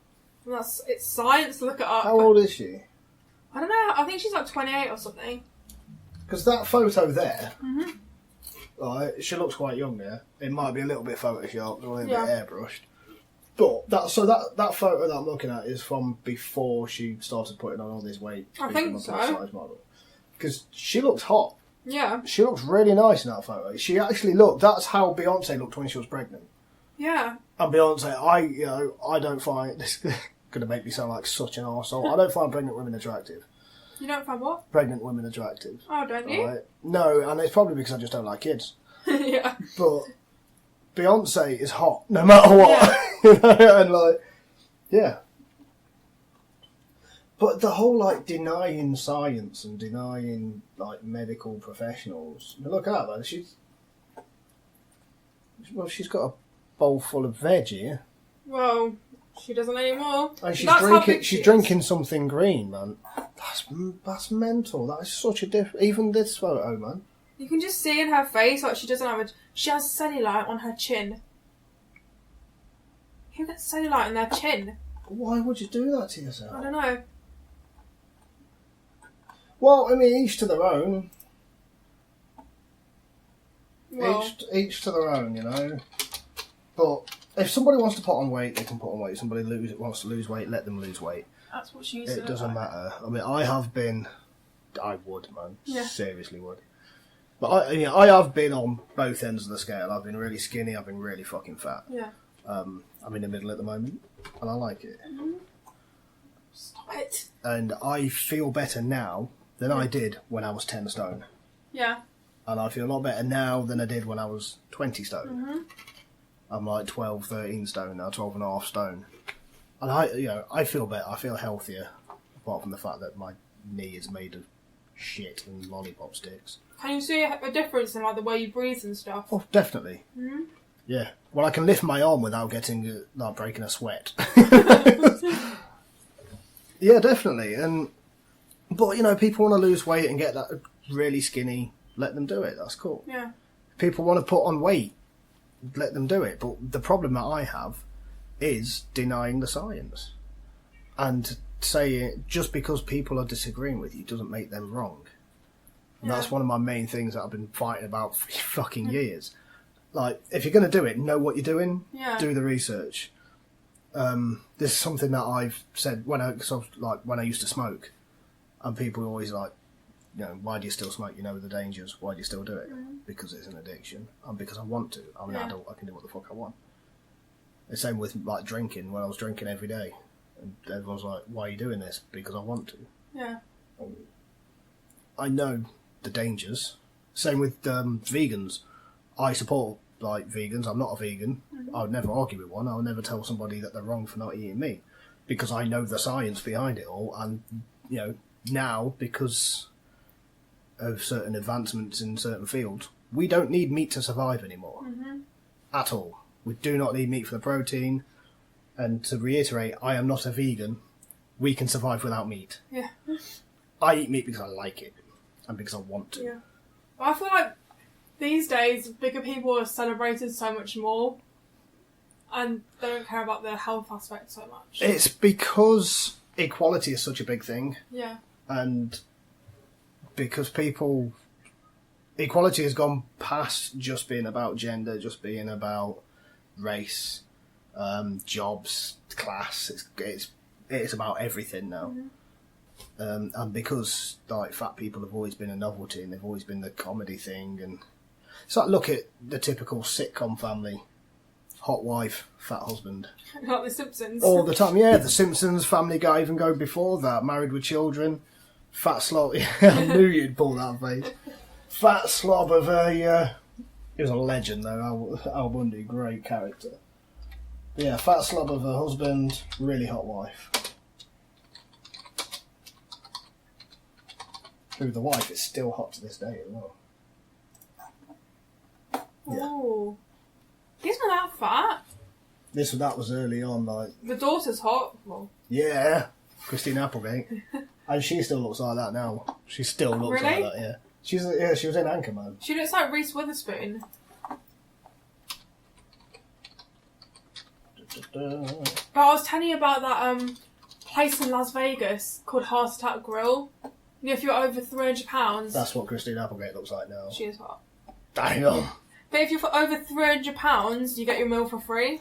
And it's science. Look it up. How old is she? I don't know. I think she's like 28 or something. Because that photo there, she looks quite young there. It might be a little bit photoshopped or a little bit airbrushed. But that photo that I'm looking at is from before she started putting on all this weight. I think so. Because she looks hot. Yeah. She looks really nice in that photo. She actually looked. That's how Beyonce looked when she was pregnant. Yeah. And Beyonce, I don't find this going to make me sound like such an arsehole. I don't find pregnant women attractive. You don't find what? Pregnant women attractive. Oh, don't you? Right? No, and it's probably because I just don't like kids. Yeah. But Beyonce is hot, no matter what. Yeah. And yeah. But the whole denying science and denying medical professionals. I mean, look at her. She's got a bowl full of veg here. Well, she doesn't anymore. And she's drinking something green, man. That's mental. That is such a difference. Even this photo, man. You can just see in her face she doesn't have she has cellulite on her chin. Who gets cellulite on their chin? Why would you do that to yourself? I don't know. Well, I mean, each to their own. Well, each to their own, you know. But if somebody wants to put on weight, they can put on weight. If somebody wants to lose weight, let them lose weight. That's what she said. It doesn't matter. I mean, I would, man. Yeah. Seriously would. But I have been on both ends of the scale. I've been really skinny. I've been really fucking fat. Yeah. I'm in the middle at the moment, and I like it. Mm-hmm. Stop it. And I feel better now than I did when I was 10 stone. Yeah. And I feel a lot better now than I did when I was 20 stone. Mm-hmm. I'm like 12, 13 stone now, 12 and a half stone. And I feel better. I feel healthier, apart from the fact that my knee is made of shit and lollipop sticks. Can you see a difference in the way you breathe and stuff? Oh, definitely. Mm-hmm. Yeah. Well, I can lift my arm without breaking a sweat. Yeah, definitely. But people want to lose weight and get that really skinny. Let them do it. That's cool. Yeah. People want to put on weight. Let them do it. But the problem that I have is denying the science and saying just because people are disagreeing with you doesn't make them wrong. And that's one of my main things that I've been fighting about for fucking years. Like, if you're going to do it, know what you're doing. Yeah. Do the research. This is something that I've said when I used to smoke, and people always like, you know, why do you still smoke? You know the dangers. Why do you still do it? Because it's an addiction, and because I want to. I'm an adult. I can do what the fuck I want. The same with like drinking. When I was drinking every day, and everyone was like, "Why are you doing this?" Because I want to. Yeah. I know the dangers. Same with vegans. I support like vegans. I'm not a vegan. I would never argue with one. I would never tell somebody that they're wrong for not eating meat, because I know the science behind it all. And you know, now because of certain advancements in certain fields, we don't need meat to survive anymore. At all. We do not need meat for the protein. And to reiterate, I am not a vegan. We can survive without meat. Yeah. I eat meat because I like it and because I want to. Yeah. But I feel like these days, bigger people are celebrated so much more, and they don't care about the health aspect so much. It's because equality is such a big thing. Yeah. And because equality has gone past just being about gender, just being about race, jobs, class. It's about everything now. And because like fat people have always been a novelty and they've always been the comedy thing, and it's like, look at the typical sitcom family: hot wife, fat husband. Like The Simpsons. All the time, yeah. The Simpsons, Family Guy, even go before that. Married with Children, fat slob. I knew you'd pull that face. Fat slob of a. He was a legend though. Al Bundy, great character. But yeah, fat slob of a husband, really hot wife. Who the wife is still hot to this day as well. Oh, he's not that fat. That was early on, like. The daughter's hot. Well. Yeah, Christine Applegate, and she still looks like that now. She still looks really? like that. Yeah, she was in Anchorman. She looks like Reese Witherspoon. But I was telling you about that place in Las Vegas called Heart Attack Grill. You know, if you're over £300... That's what Christine Applegate looks like now. She is hot. Damn. But if you're for over £300, you get your meal for free.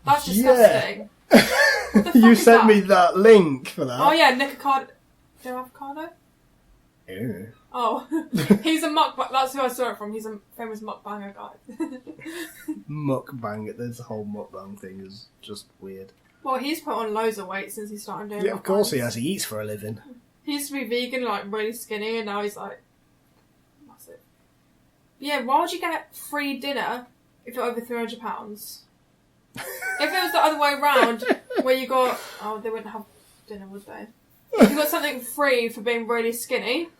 That's disgusting. Yeah. You sent me that link for that. Oh yeah, Nick Avocado. Do you have avocado? Ew. Oh, he's a mukbang. That's who I saw it from. He's a famous mukbanger guy. Mukbang. This whole mukbang thing is just weird. Well, he's put on loads of weight since he started doing. Yeah, of course he has. He eats for a living. He used to be vegan, like really skinny, and now he's like massive. Yeah, why would you get free dinner if you're over £300? If it was the other way around, where you got... Oh, they wouldn't have dinner, would they? If you got something free for being really skinny,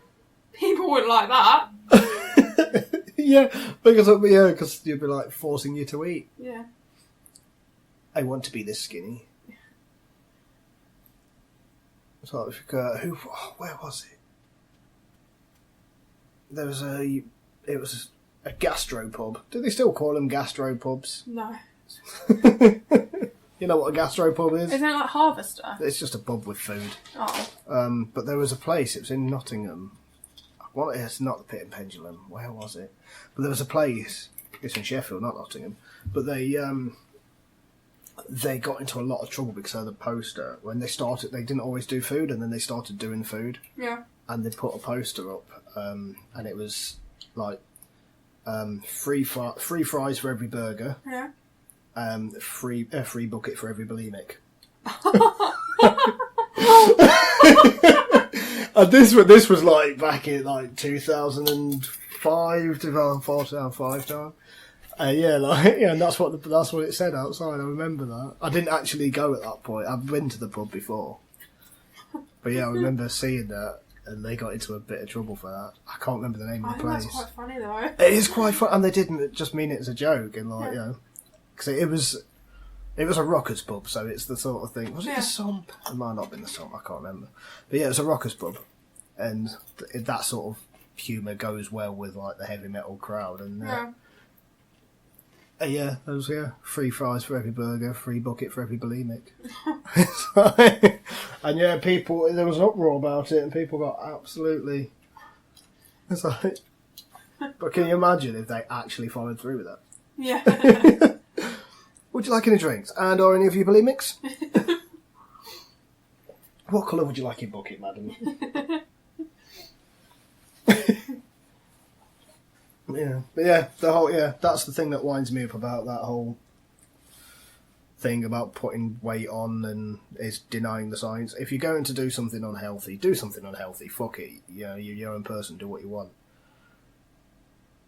people wouldn't like that. Yeah, because you'd be like forcing you to eat. Yeah. I want to be this skinny. So where was it? There was it was a gastropub. Do they still call them gastropubs? No. You know what a gastropub is? Isn't it like Harvester? It's just a pub with food. Oh. But there was a place, it was in Nottingham. Well, it's not the Pit and Pendulum. Where was it? But there was a place, it's in Sheffield, not Nottingham. But they got into a lot of trouble because of the poster. When they started, they didn't always do food, and then they started doing food. Yeah. And they put a poster up, and it was like free fries for every burger. Yeah. Free bucket for every bulimic. And this was like back in like 2005, 2004, 2005 time. Yeah, like yeah, and that's what it said outside. I remember that. I didn't actually go at that point. I've been to the pub before, but yeah, I remember seeing that, and they got into a bit of trouble for that. I can't remember the name of the place. That's quite funny though. It is quite fun, and they didn't just mean it as a joke, and like you know, because it was a rockers pub, so it's the sort of thing. Was it the Sump? It might not have been the Sump. I can't remember, but yeah, it was a rockers pub, and that sort of humour goes well with like the heavy metal crowd, and. Yeah, there was free fries for every burger, free bucket for every bulimic. And yeah, there was an uproar about it, and people got absolutely It's like, but can you imagine if they actually followed through with that? Yeah. Would you like any drinks? And are any of you bulimics? What colour would you like your bucket, madam? That's the thing that winds me up about that whole thing about putting weight on and is denying the science. If you're going to do something unhealthy, do something unhealthy. Fuck it. You know, you're your own person, do what you want.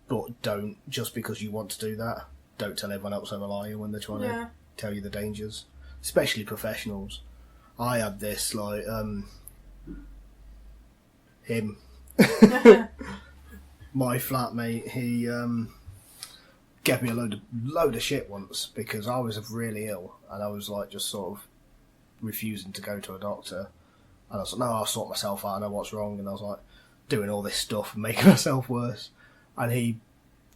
But don't, just because you want to do that, don't tell everyone else I'm a liar when they're trying to tell you the dangers. Especially professionals. I had this, like, him. My flatmate, he gave me a load of shit once because I was really ill and I was like just sort of refusing to go to a doctor. And I was like, no, I'll sort myself out, I know what's wrong. And I was like doing all this stuff and making myself worse. And he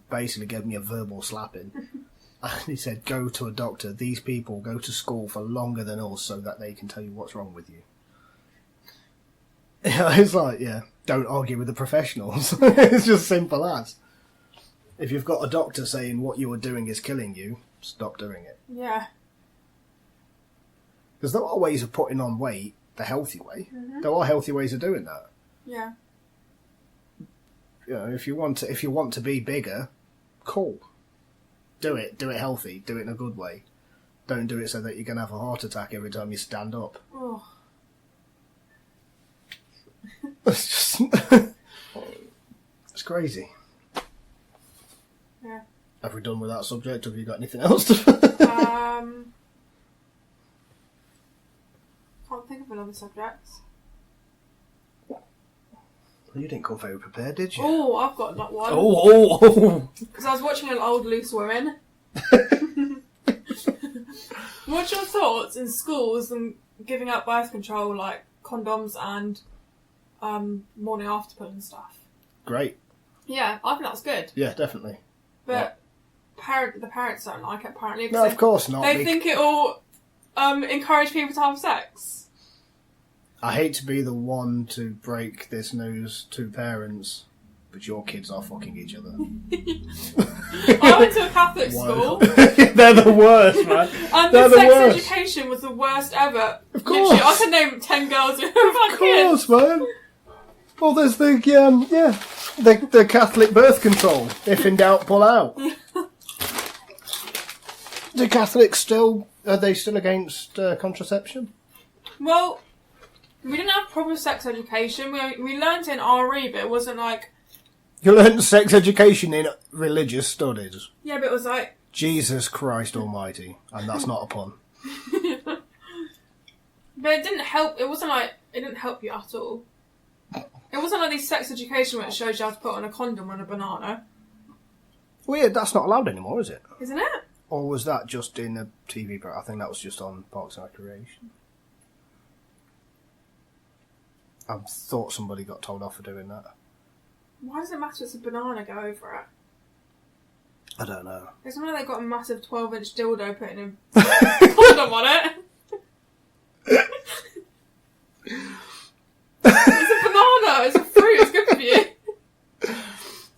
basically gave me a verbal slapping. And he said, go to a doctor. These people go to school for longer than us so that they can tell you what's wrong with you. It's like, don't argue with the professionals. It's just simple as. If you've got a doctor saying what you are doing is killing you, stop doing it. Yeah. Because there are ways of putting on weight the healthy way. Mm-hmm. There are healthy ways of doing that. Yeah. You know, if you want to be bigger, cool. Do it healthy. Do it in a good way. Don't do it so that you're going to have a heart attack every time you stand up. Oh. It's just... it's crazy. Yeah. Have we done with that subject? Have you got anything else to... Can't think of another subject. Well, you didn't come very prepared, did you? Oh, I've got that one. Oh! Because I was watching an old Loose Women. What's your thoughts in schools and giving out birth control, like condoms and morning after pill and stuff? Great. Yeah, I think that's good. Yeah, definitely. But the parents don't like it, apparently. No, of course not. They think it will encourage people to have sex. I hate to be the one to break this news to parents, but your kids are fucking each other. I went to a Catholic school. They're the worst, man. And the sex education was the worst ever. Of course. Literally, I could name 10 girls who had kids. Of course, man. Well, there's the Catholic birth control. If in doubt, pull out. Do Catholics are they still against contraception? Well, we didn't have proper sex education. We learnt in RE, but it wasn't like... You learnt sex education in religious studies? Yeah, but it was like... Jesus Christ almighty. And that's not a pun. But it didn't help. It wasn't like... It didn't help you at all. It wasn't like this sex education where it shows you how to put on a condom on a banana. Well, yeah, that's not allowed anymore, is it? Isn't it? Or was that just in a TV program? I think that was just on Parks and Recreation. I thought somebody got told off for doing that. Why does it matter if it's a banana go over it? I don't know. It's not like they got a massive 12-inch dildo putting a condom on it. It's a banana. It's a fruit. It's good for you.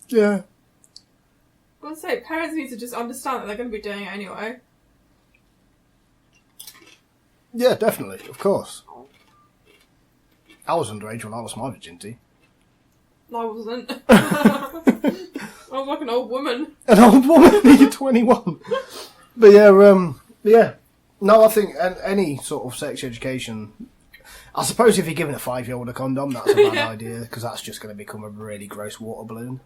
Yeah. I would say parents need to just understand that they're going to be doing it anyway. Yeah, definitely. Of course. I was underage when I lost my virginity. I wasn't. I was like an old woman. An old woman? You're 21. But yeah. No, I think any sort of sex education... I suppose if you're giving a 5-year-old a condom, that's a bad idea, because that's just going to become a really gross water balloon.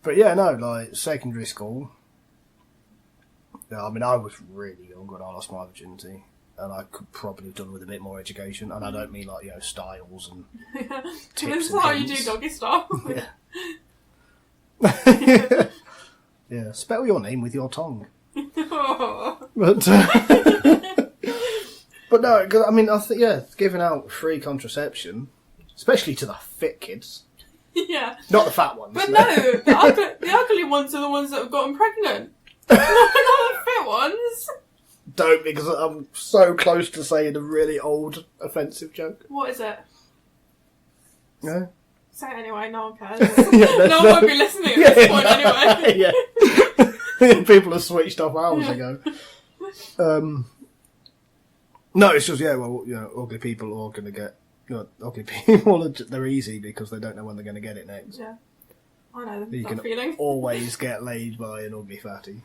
But yeah, no, like, secondary school... Yeah, I mean, I was really young when I lost my virginity. And I could probably have done with a bit more education. And I don't mean like, styles and tips. This is how you do doggy style. Yeah. Yeah, spell your name with your tongue. But no, cause, I mean, giving out free contraception, especially to the fit kids. Yeah. Not the fat ones. But no, the ugly ones are the ones that have gotten pregnant. Not the fit ones. Don't, because I'm so close to saying a really old, offensive joke. What is it? Yeah. Say it anyway, no one cares. No one would be listening at this point anyway. Yeah. People have switched off hours ago. No, it's just, ugly people are going to get... ugly people, they're easy because they don't know when they're going to get it next. Yeah. I know you that can feeling. Always get laid by an ugly fatty.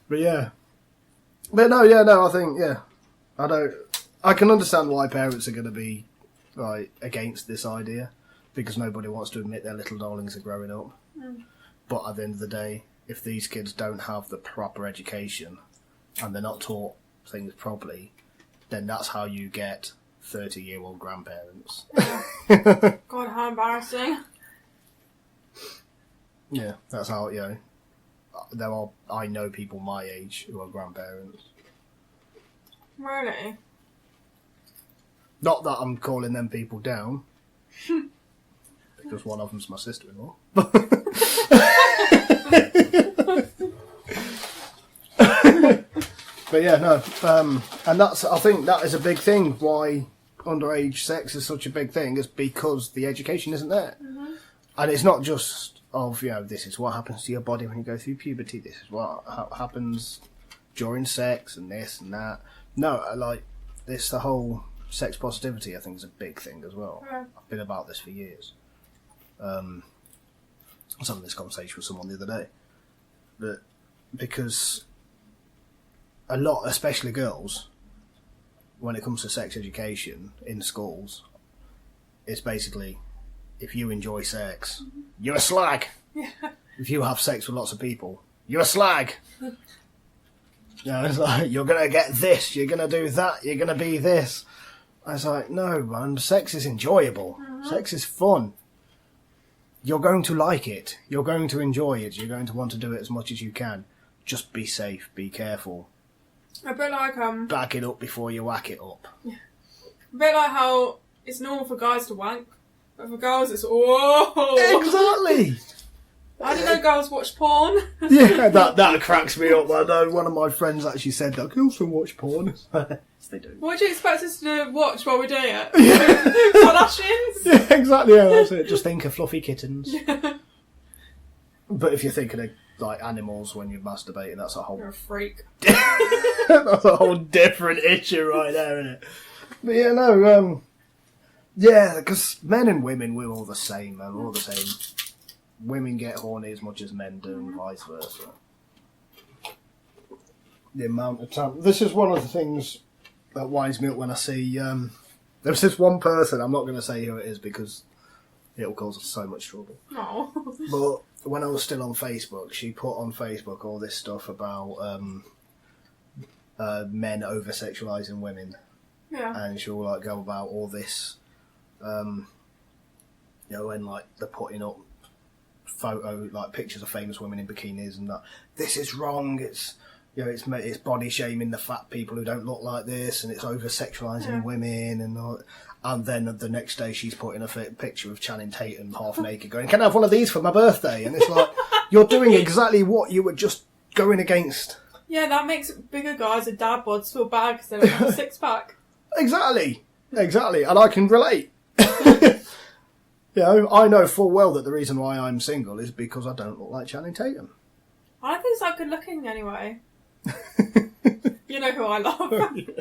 But yeah. But no, I think, I can understand why parents are going to be against this idea, because nobody wants to admit their little darlings are growing up. But at the end of the day, if these kids don't have the proper education and they're not taught things properly, then that's how you get 30-year-old grandparents. God, how embarrassing. Yeah, that's how, I know people my age who are grandparents. Really? Not that I'm calling them people down, because one of them's my sister-in-law. But yeah, no, and I think that is a big thing why underage sex is such a big thing, is because the education isn't there. And it's not just this is what happens to your body when you go through puberty, this is what happens during sex, and this and that. No, it's the whole sex positivity, I think, is a big thing as well. Yeah. I've been about this for years. I was having this conversation with someone the other day, that because a lot, especially girls, when it comes to sex education in schools, it's basically, if you enjoy sex, you're a slag. Yeah. If you have sex with lots of people, you're a slag. It's like, you're going to get this, you're going to do that, you're going to be this. I was like, no, man, sex is enjoyable. Sex is fun. You're going to like it. You're going to enjoy it. You're going to want to do it as much as you can. Just be safe, be careful. A bit like back it up before you whack it up. Yeah. A bit like how it's normal for guys to wank, but for girls it's whoa. Exactly. I didn't know girls watch porn. Yeah, that cracks me up. I know one of my friends actually said that girls can watch porn. Yes, they do. What do you expect us to watch while we're doing it? Kardashians? Yeah, exactly. Yeah, that's it. Just think of fluffy kittens. Yeah. But if you're thinking of animals when you're masturbating, that's a whole... You're a freak. That's a whole different issue right there, isn't it? But yeah, no, because men and women, we're all the same, man. We're all the same. Women get horny as much as men do, and vice versa. The amount of time... This is one of the things that winds me up when I see... There's this one person, I'm not going to say who it is because it'll cause us so much trouble. No. But when I was still on Facebook, she put on Facebook all this stuff about men over-sexualising women. Yeah. And she'll go about all this, when they're putting up pictures of famous women in bikinis and that. This is wrong. It's it's body shaming the fat people who don't look like this, and it's over sexualising women and all. And then the next day she's putting a picture of Channing Tatum half naked, going, "Can I have one of these for my birthday?" And it's like, you're doing exactly what you were just going against. Yeah, that makes bigger guys with dad bods feel bad because they don't have a six pack. Exactly, and I can relate. I know full well that the reason why I'm single is because I don't look like Channing Tatum. I don't think he's that good looking anyway. You know who I love.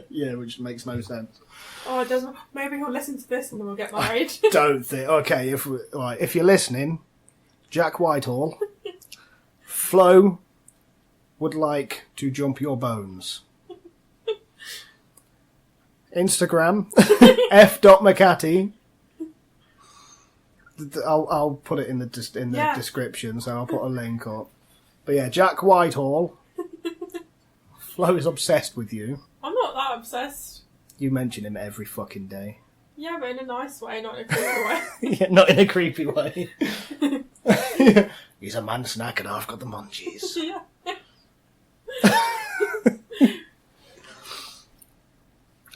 Yeah, which makes no sense. Oh, it doesn't. Maybe he'll listen to this and then we'll get married. Don't think. Okay, if you're listening, Jack Whitehall, Flo would like to jump your bones. Instagram, f.mccatty. I'll put it in the description, so I'll put a link up. But yeah, Jack Whitehall. Flo is obsessed with you. I'm not that obsessed. You mention him every fucking day. Yeah, but in a nice way, not in a creepy way. Yeah, not in a creepy way. He's a man snack and I've got the munchies. Yeah.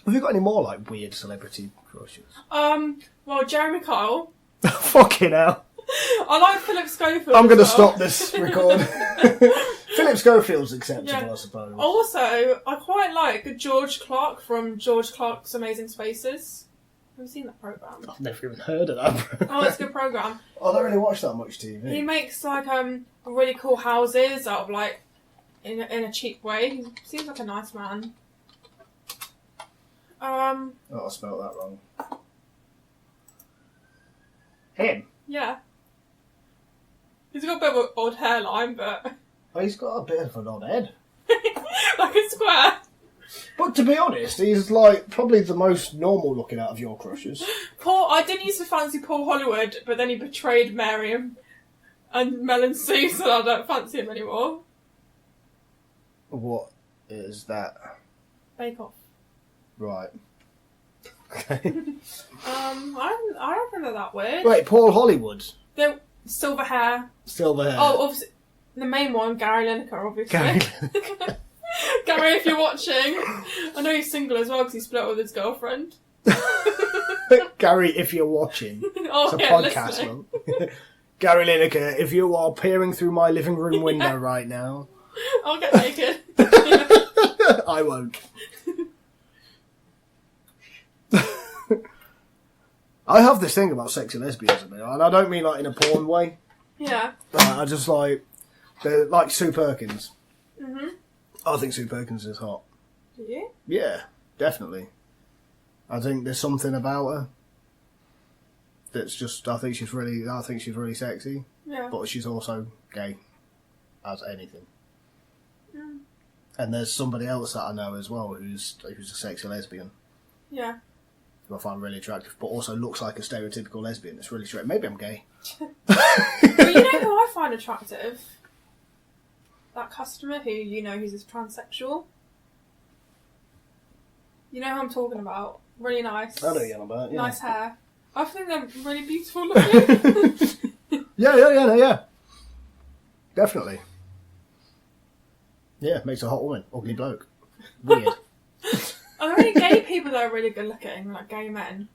Have you got any more weird celebrity crushes? Well, Jeremy Kyle. Fucking hell. I like Philip Schofield. I'm going to stop this record. Philip Schofield's acceptable, I suppose. Also, I quite like George Clark from George Clark's Amazing Spaces. Have you seen that programme? I've never even heard of that programme. Oh, it's a good programme. I don't really watch that much TV. He makes like really cool houses out of like in a cheap way. He seems like a nice man. Oh, I spelled that wrong. Him? Yeah. He's got a bit of an odd hairline, but... Oh, he's got a bit of an odd head. like a square. But to be honest, he's like probably the most normal looking out of your crushes. I didn't used to fancy Paul Hollywood, but then he betrayed Mary and Mel and Sue, so I don't fancy him anymore. What is that? Bake Off. Right. Okay. I don't think they're that weird. Wait, Paul Hollywood? They're silver hair. Silver hair. Oh, obviously, the main one, Gary Lineker, obviously. Gary, if you're watching, I know he's single as well because he split up with his girlfriend. Gary, if you're watching, it's a podcast, man. Gary Lineker, if you are peering through my living room window right now, I'll get naked. I won't. I have this thing about sexy lesbians, and I don't mean like in a porn way. Yeah. I just they're like Sue Perkins. Mhm. I think Sue Perkins is hot. Do you? Yeah, definitely. I think there's something about her that's just. I think she's really sexy. Yeah. But she's also gay, as anything. Mm. And there's somebody else that I know as well who's a sexy lesbian. Yeah. Who I find really attractive, but also looks like a stereotypical lesbian. It's really straight. Maybe I'm gay. Well, you know who I find attractive? That customer who's a transsexual. You know who I'm talking about? Really nice. I know you're on about, yeah. Nice hair. I think they're really beautiful looking. Yeah. Definitely. Yeah, makes a hot woman. Ugly bloke. Weird. Are there any gay people that are really good looking? Like gay men?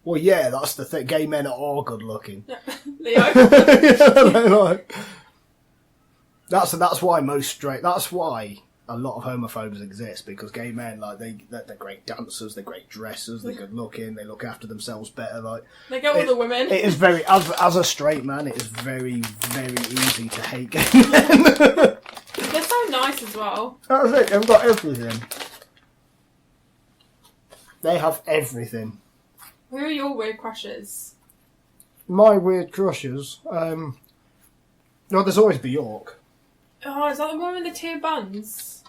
Well, yeah, that's the thing. Gay men are good looking. Yeah. Leo. That's why that's why a lot of homophobes exist, because gay men, like, they're great dancers, they're great dressers, they're good looking, they look after themselves better. Like, they get all the women. It is very, as a straight man, it is very, very easy to hate gay men. They're so nice as well. That's it. They've got everything. They have everything. Who are your weird crushes? My weird crushes. No, there's always Bjork. Oh, is that the one with the two buns?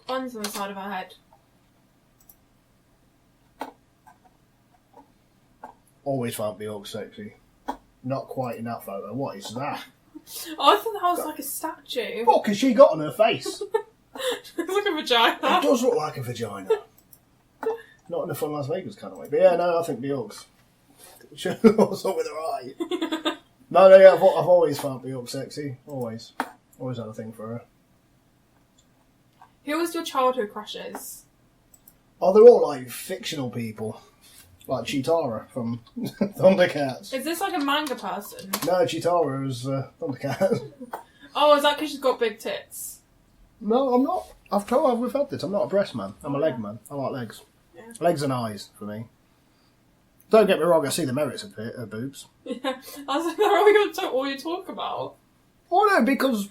Buns on the side of her head. Always found Bjork sexy. Not quite in that photo. What is that? Oh, I thought that was like a statue. What has she got on her face? It's like a vagina. It does look like a vagina. Not in a fun Las Vegas kind of way. But yeah, no, I think Bjork's. What's up with her eye? No, yeah, I've always found Bjork sexy. Always. Always had a thing for her. Who was your childhood crushes? Oh, they're all like fictional people. Like Chitara from Thundercats. Is this like a manga person? No, Chitara is Thundercats. Oh, is that because she's got big tits? No, I'm not. We've had this. I'm not a breast man. I'm a leg man. I like legs. Yeah. Legs and eyes for me. Don't get me wrong, I see the merits of boobs. Yeah. I was like, that's all you talk about. Oh no, because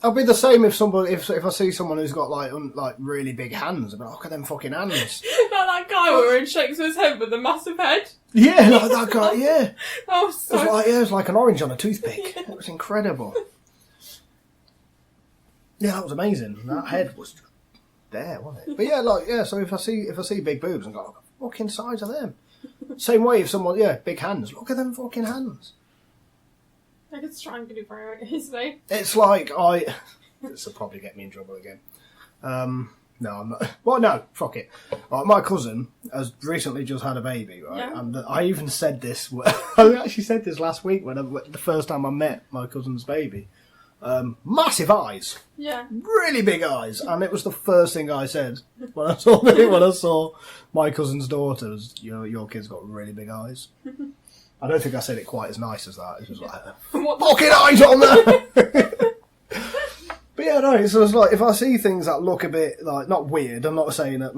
I'll be the same if I see someone who's got like really big hands. I'll be like, look at them fucking hands. Like that guy wearing Shakespeare's head with a massive head. Yeah, like that guy. Yeah. That was so. It was like an orange on a toothpick. Yeah. It was incredible. Yeah, that was amazing. That head was there, wasn't it? But yeah, so if I see big boobs, I'm like, look at the fucking size of them. Same way if someone, big hands. Look at them fucking hands. I could strangle you very easily. It's like this will probably get me in trouble again. No, I'm not. Well, no, fuck it. My cousin has recently just had a baby, right? Yeah. And I even said this. I actually said this last week the first time I met my cousin's baby. Massive eyes. Yeah. Really big eyes. And it was the first thing I said when I saw my cousin's daughter. Was, your kid's got really big eyes. I don't think I said it quite as nice as that. It was like, fucking eyes on there! no, so it's like, if I see things that look a bit, like, not weird, I'm not saying that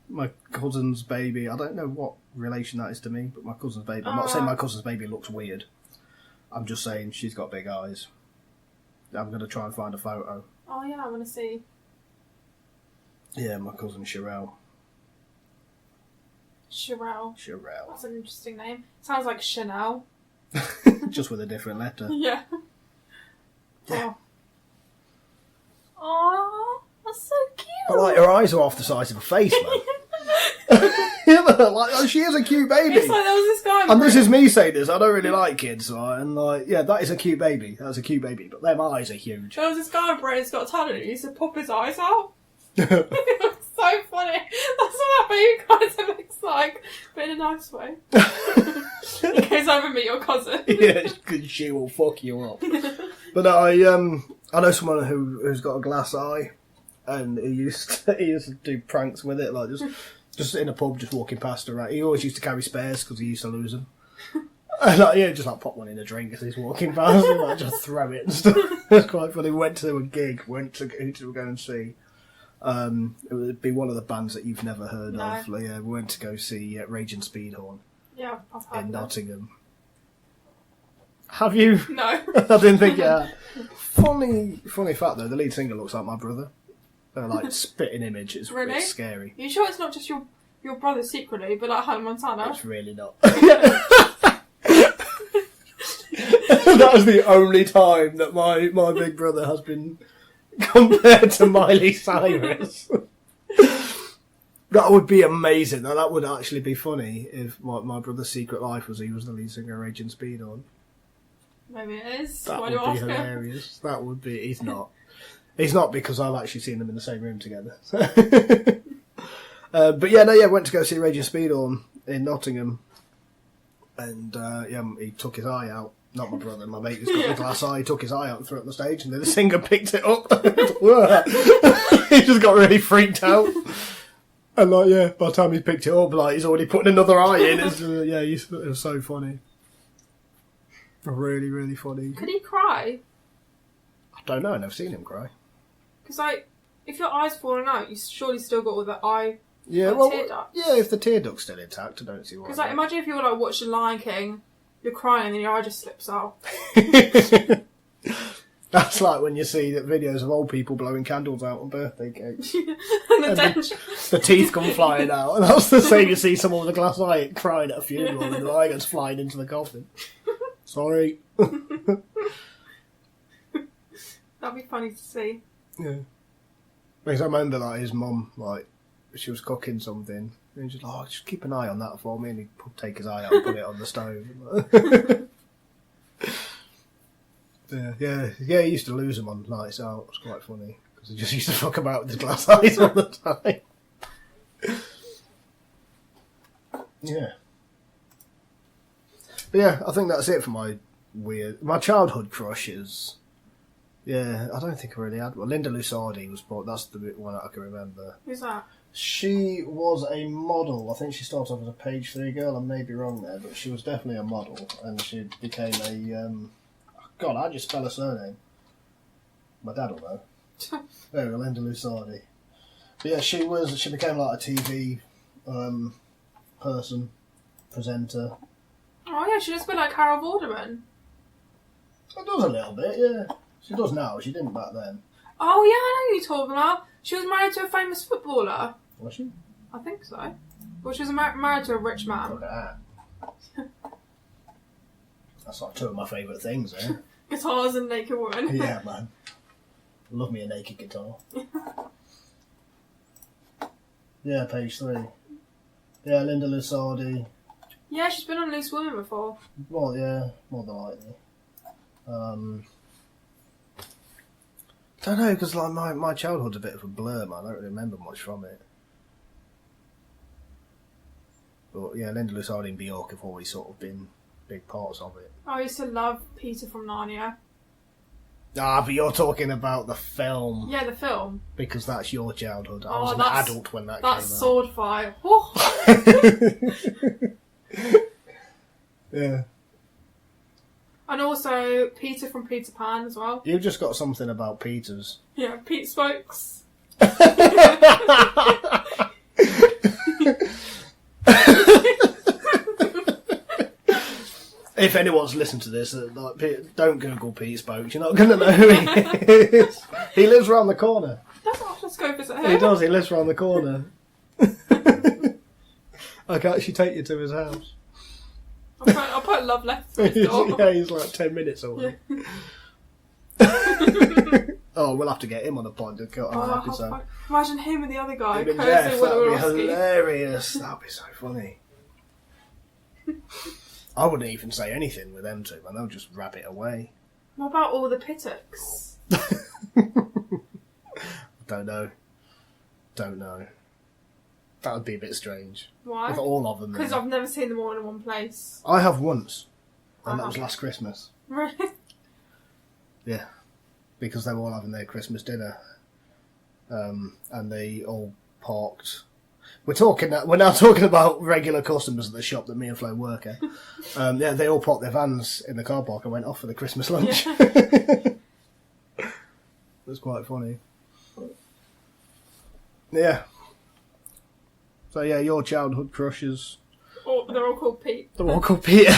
my cousin's baby, I don't know what relation that is to me, but my cousin's baby, I'm not saying my cousin's baby looks weird. I'm just saying she's got big eyes. I'm going to try and find a photo. Oh, yeah, I want to see. Yeah, my cousin Sherelle. Sherelle. That's an interesting name. Sounds like Chanel. Just with a different letter. Yeah. Yeah. Oh, that's so cute. But like, her eyes are half the size of her face, man. Like, she is a cute baby. It's like there was this guy. And this is me saying this. I don't really like kids, right? And like, yeah, that is a cute baby. That's a cute baby. But them eyes are huge. There was this guy in Britain's Got Talent who used to pop his eyes out. It was so funny. That's what that baby kind of looks like, but in a nice way. In case I ever meet your cousin. Yeah, because she will fuck you up. But I know someone who's got a glass eye, and he used to do pranks with it, like just in a pub, just walking past her. Right? He always used to carry spares because he used to lose them. And like, yeah, just like pop one in a drink as he's walking past, and like just throw it and stuff. It's quite funny. We went to a gig, who to go and see. It would be one of the bands that you've never heard of. Like, yeah, we went to go see Raging Speedhorn. Yeah, I've heard in that. Nottingham. Have you? No. I didn't think. Yeah. Funny fact though, the lead singer looks like my brother. Like spitting image. It's really scary. Are you sure it's not just your brother secretly, but like Hannah Montana? It's really not. That was the only time that my big brother has been compared to Miley Cyrus. That would be amazing. Now, that would actually be funny if my brother's secret life was he was the lead singer of Raging Speedhorn. Maybe it is. That Why would do you be ask him? hilarious. That would be. He's not. He's not, because I've actually seen them in the same room together. But yeah, went to go see Raging Speedhorn in Nottingham, and he took his eye out. Not my brother, my mate who's got the glass eye. He took his eye out and threw it on the stage, and then the singer picked it up. He just got really freaked out. And like, yeah, by the time he picked it up, like he's already putting another eye in. It was so funny. Really, really funny. Could he cry? I don't know. I've never seen him cry. Because like, if your eye's falling out, you surely still got all the eye. Yeah, like, well, tear ducts. yeah. If the tear duct's still intact, I don't see why. Because like, imagine if you were like watching Lion King, you're crying and then your eye just slips out. That's like when you see that videos of old people blowing candles out on birthday cakes. And the teeth come flying out. And that's the same, you see someone with a glass eye crying at a funeral and the eye goes flying into the coffin. Sorry. That'd be funny to see. Yeah. Because I remember like his mum, like, she was cooking something and she's like, oh, just keep an eye on that for me, and he'd take his eye out and put it on the stove. Yeah, he used to lose them on nights out. It was quite funny because he just used to fuck about with his glass eyes all the time. Yeah. But yeah, I think that's it for my childhood crushes. Yeah, I don't think I really had one. Linda Lusardi was, that's the one that I can remember. Who's that? She was a model. I think she started off as a page 3 girl. I may be wrong there, but she was definitely a model, and she became a. God, how'd you spell her surname? My dad will know. There we go, Linda Lusardi. But yeah, she became like a TV person, presenter. Oh yeah, she just been like Carol Vorderman. It does a little bit, yeah. She does now. She didn't back then. Oh yeah, I know who you're talking about. She was married to a famous footballer. Was she? I think so. Well, she was married to a rich man. Look at that. That's like 2 of my favourite things, eh? Guitars and naked women. Yeah, man. Love me a naked guitar. Yeah, page 3. Yeah, Linda Lusardi. Yeah, she's been on Loose Women before. Well, yeah, more than likely. Don't know, because like my childhood's a bit of a blur, man. I don't really remember much from it. But yeah, Linda Lusardi and Bjork have always sort of been big parts of it. I used to love Peter from Narnia. Ah, but you're talking about the film. Yeah, the film. Because that's your childhood. I was an adult when that came out. That sword fight. Yeah. And also Peter from Peter Pan as well. You've just got something about Peters. Yeah, Pete Spokes. If anyone's listened to this, don't Google Pete Spokes. You're not going to know who he is. He lives around the corner. Let's go visit him. He does. He lives around the corner. I can actually take you to his house. I'll put love letters on his door. Yeah, he's like 10 minutes away. Yeah. Oh, we'll have to get him on the pod to cut our episode. Imagine him and the other guy. Him and Jeff, that'd be hilarious. That'd be so funny. I wouldn't even say anything with them two, man. They'll just rab it away. What about all the Pittocks? Don't know. That would be a bit strange. Why? With all of them. Because I've never seen them all in one place. I have once. And that was last Christmas. Really? Yeah. Because they were all having their Christmas dinner. And they all parked. We're now talking about regular customers at the shop that me and Flo work at. Yeah, they all parked their vans in the car park and went off for the Christmas lunch. Yeah. It was quite funny. Yeah. So yeah, your childhood crushes. Oh, they're all called Pete. They're all called Peter.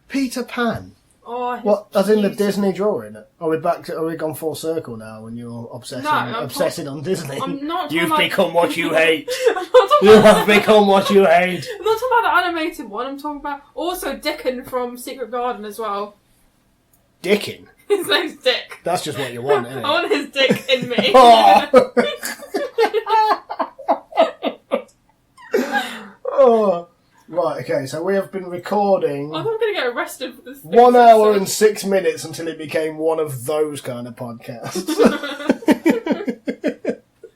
Peter Pan. Oh, what? As in the Disney drawing? Are we gone full circle now? And you're obsessing on Disney. I'm not. You've become what you hate. You have become what you hate. I'm not talking about the animated one. I'm talking about also Dickon from Secret Garden as well. Dickon. His name's Dick. That's just what you want, isn't it? I want his dick in me. Oh. Right, okay, so we have been recording... I'm going to get arrested for this. 1 hour and 6 minutes until it became one of those kind of podcasts.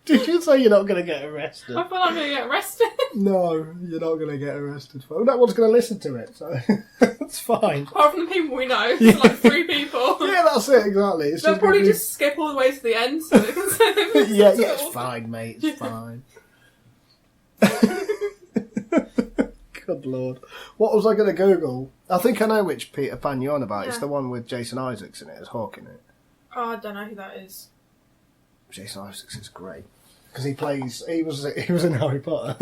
Did you say you're not going to get arrested? I feel like I'm going to get arrested. No, you're not going to get arrested. No one's going to listen to it, so it's fine. Apart from the people we know, it's like 3 people. Yeah, that's it, exactly. They'll probably just skip all the way to the end so they can say yeah, it's fine, mate, it's fine. Good Lord. What was I going to Google? I think I know which Peter Pan you're on about. Yeah. It's the one with Jason Isaacs in it as Hawk in it. Oh, I don't know who that is. Jason Isaacs is great. Because he was in Harry Potter.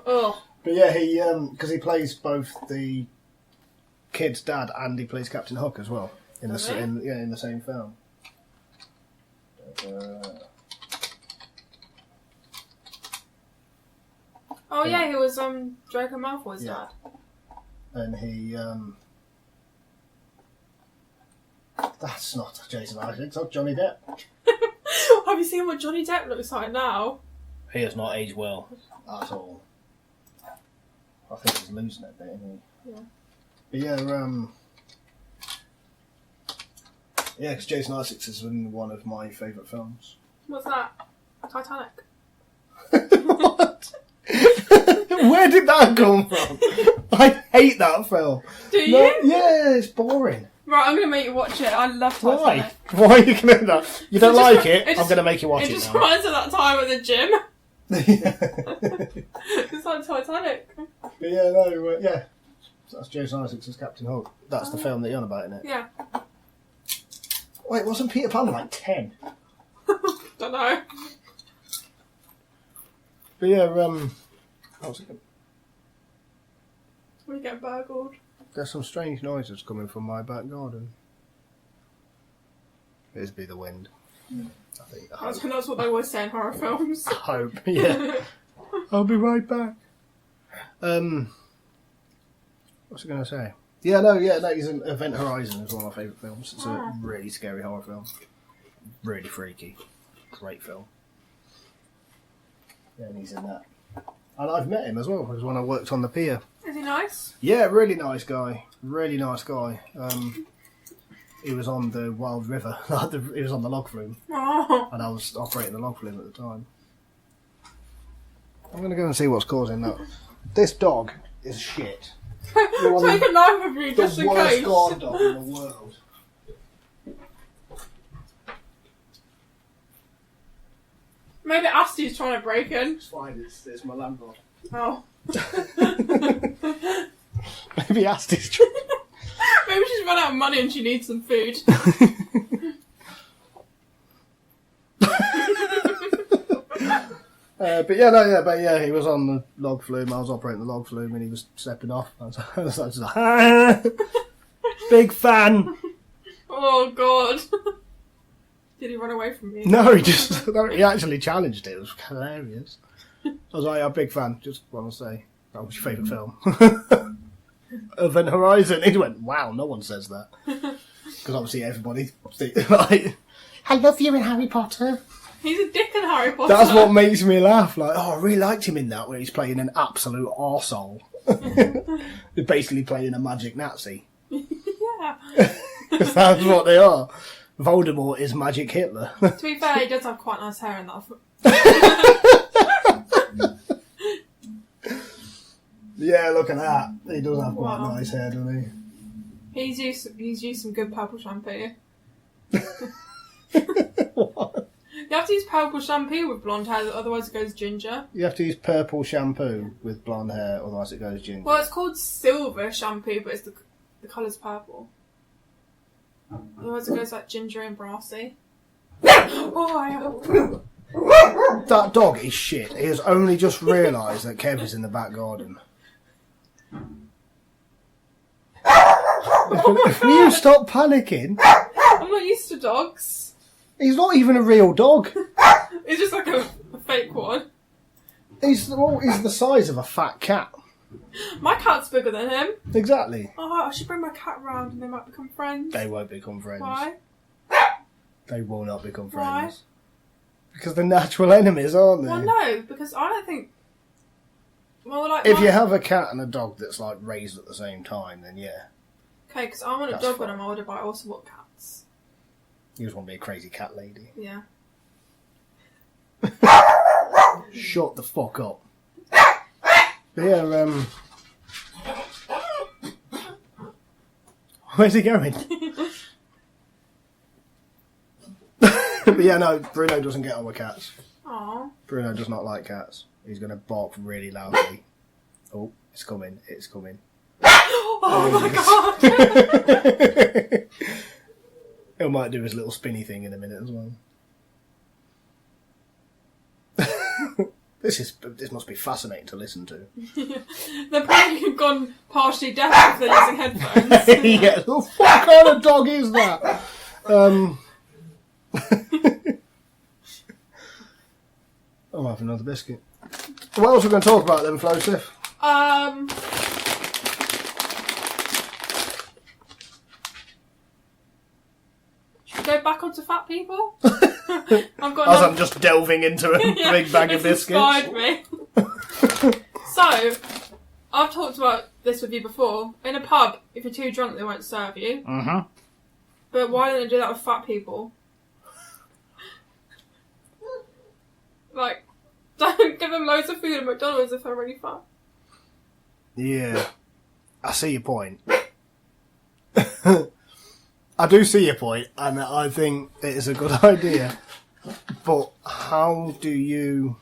Oh. But yeah, because he plays both the kid's dad and he plays Captain Hook as well. In the same film. Oh yeah, he was Draco Malfoy's dad. And he that's not Jason Isaacs, that's Johnny Depp. Have you seen what Johnny Depp looks like now? He has not aged well at all. I think he's losing it a bit, isn't he? Yeah. But yeah, because Jason Isaacs is in one of my favourite films. What's that? Titanic. What? Where did that come from? I hate that film. Do you? No, yeah, it's boring. Right, I'm going to make you watch it. I love Titanic. Why are you going to do that? You don't like it? I'm going to make you watch it now. It just reminds me of that time at the gym. It's like Titanic. But yeah. That's Jason Isaacs as Captain Hook. That's the film that you're on about, isn't it? Yeah. Wait, wasn't Peter Pan like 10? Don't know. But yeah, how's it going? We get burgled. There's some strange noises coming from my back garden. It'd be the wind. I think. That's what they always say in horror films. I hope, yeah. I'll be right back. What's I going to say? Yeah, he's in Event Horizon is one of my favourite films. It's a really scary horror film. Really freaky. Great film. Yeah, and he's in that. And I've met him as well. It was when I worked on the pier. Is he nice? Yeah, really nice guy. Really nice guy. He was on the Wild River. He was on the log flume. Oh. And I was operating the log flume at the time. I'm going to go and see what's causing that. This dog is shit. Take a knife with you just in case. The worst guard dog in the world. Maybe Asty's trying to break in. It's fine, it's my landlord. Oh. Maybe Asty's trying. Maybe she's run out of money and she needs some food. But he was on the log flume. I was operating the log flume and he was stepping off. I was like, big fan. Oh God. Did he run away from me? No, he actually challenged it. It was hilarious. I was like, I'm a big fan. Just want to say, that was your favourite film. Event Horizon. He went, wow, no one says that. Because obviously everybody like, I love you in Harry Potter. He's a dick in Harry Potter. That's what makes me laugh. Like, I really liked him in that, where he's playing an absolute arsehole. He's basically playing a magic Nazi. Yeah. Because that's what they are. Voldemort is Magic Hitler. To be fair, he does have quite nice hair in that. Yeah, look at that. He does have quite nice hair, doesn't he? He's used some good purple shampoo. What? You have to use purple shampoo with blonde hair, otherwise it goes ginger. You have to use purple shampoo with blonde hair, otherwise it goes ginger. Well, it's called silver shampoo, but it's the colour's purple. Otherwise it goes like ginger and brassy. That dog is shit. He has only just realised that Kev is in the back garden. If you stop panicking... I'm not used to dogs. He's not even a real dog. He's just like a fake one. He's the size of a fat cat. My cat's bigger than him. Exactly. Oh, I should bring my cat round and they might become friends. They won't become friends. Why? They will not become friends. Why? Because they're natural enemies, aren't they? Well, no, because I don't think... Well, like... If you have a cat and a dog that's, like, raised at the same time, then yeah. Okay, because I want a dog when I'm older, but I also want cats. You just want to be a crazy cat lady. Yeah. Shut the fuck up. Yeah, where's he going? But yeah, no, Bruno doesn't get on with cats. Aww. Bruno does not like cats. He's going to bark really loudly. Oh, it's coming, it's coming. Oh my god! He might do his little spinny thing in a minute as well. This must be fascinating to listen to. They're probably gone partially deaf if they're using headphones. Yeah, what kind of dog is that? I'll have another biscuit. What else are we going to talk about then, Flosif? Should we go back onto fat people? I'm just delving into a big bag of biscuits. Inspired me. So, I've talked about this with you before. In a pub, if you're too drunk, they won't serve you. Uh-huh. But why don't they do that with fat people? Like, don't give them loads of food at McDonald's if they're really fat. Yeah. I see your point. I do see your point, and I think it is a good idea. But how do you...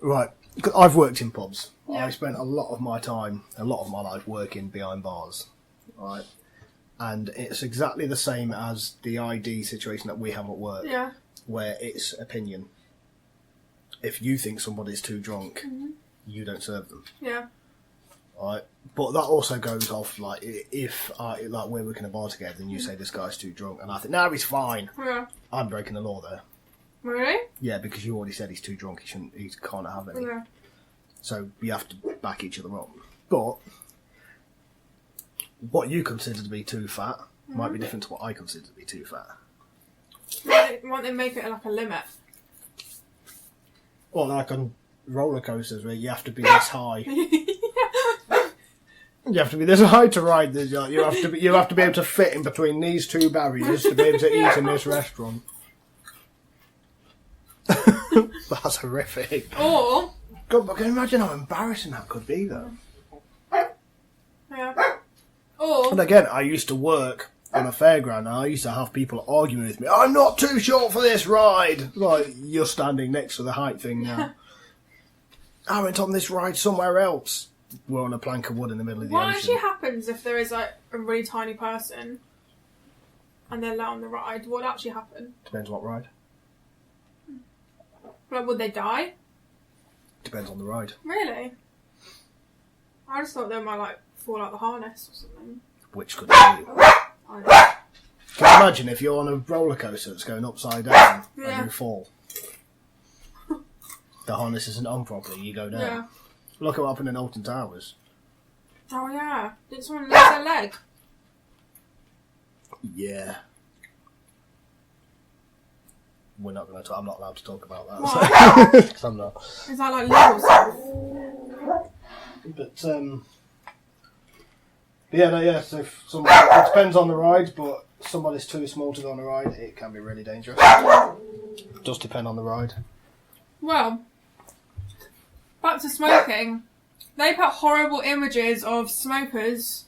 Right. I've worked in pubs. Yeah. I spent a lot of my life working behind bars. Right. And it's exactly the same as the ID situation that we have at work. Yeah. Where it's opinion. If you think somebody's too drunk, you don't serve them. Yeah. Right. But that also goes off, like, if we're working a bar together and you say this guy's too drunk, and I think, no, he's fine. Yeah. I'm breaking the law there. Really? Yeah, because you already said he's too drunk, he can't have any. Yeah. So we have to back each other up. But what you consider to be too fat might be different to what I consider to be too fat. Why don't they make it like a limit? Well, like on roller coasters where you have to be this high. You have to be this high to ride this. You have to be able to fit in between these two barriers to be able to eat in this restaurant. That's horrific. Or... God, but can you imagine how embarrassing that could be, though? Yeah. Or... And again, I used to work on a fairground and I used to have people arguing with me, I'm not too short for this ride! Like, you're standing next to the height thing now. I went on this ride somewhere else. we're on a plank of wood in the middle of the What ocean. actually happens if there is like a really tiny person and they're let on the ride? What would actually happen? Depends what ride. Like, would they die? Depends on the ride. Really? I just thought they might like fall out the harness or something. Which could kill you. I don't know. Can you imagine if you're on a roller coaster that's going upside down Yeah. and you fall? The harness isn't on properly, you go down. Yeah. Look at what happened in Alton Towers. Oh yeah. Didn't someone lose their leg? Yeah. We're not going to. I'm not allowed to talk about that. Why? So. 'Cause I'm not. Is that like legal stuff? But yeah, no, yeah. So if somebody, it depends on the ride, but if somebody's too small to go on a ride, it can be really dangerous. It does depend on the ride. Well, back to smoking. They put horrible images of smokers'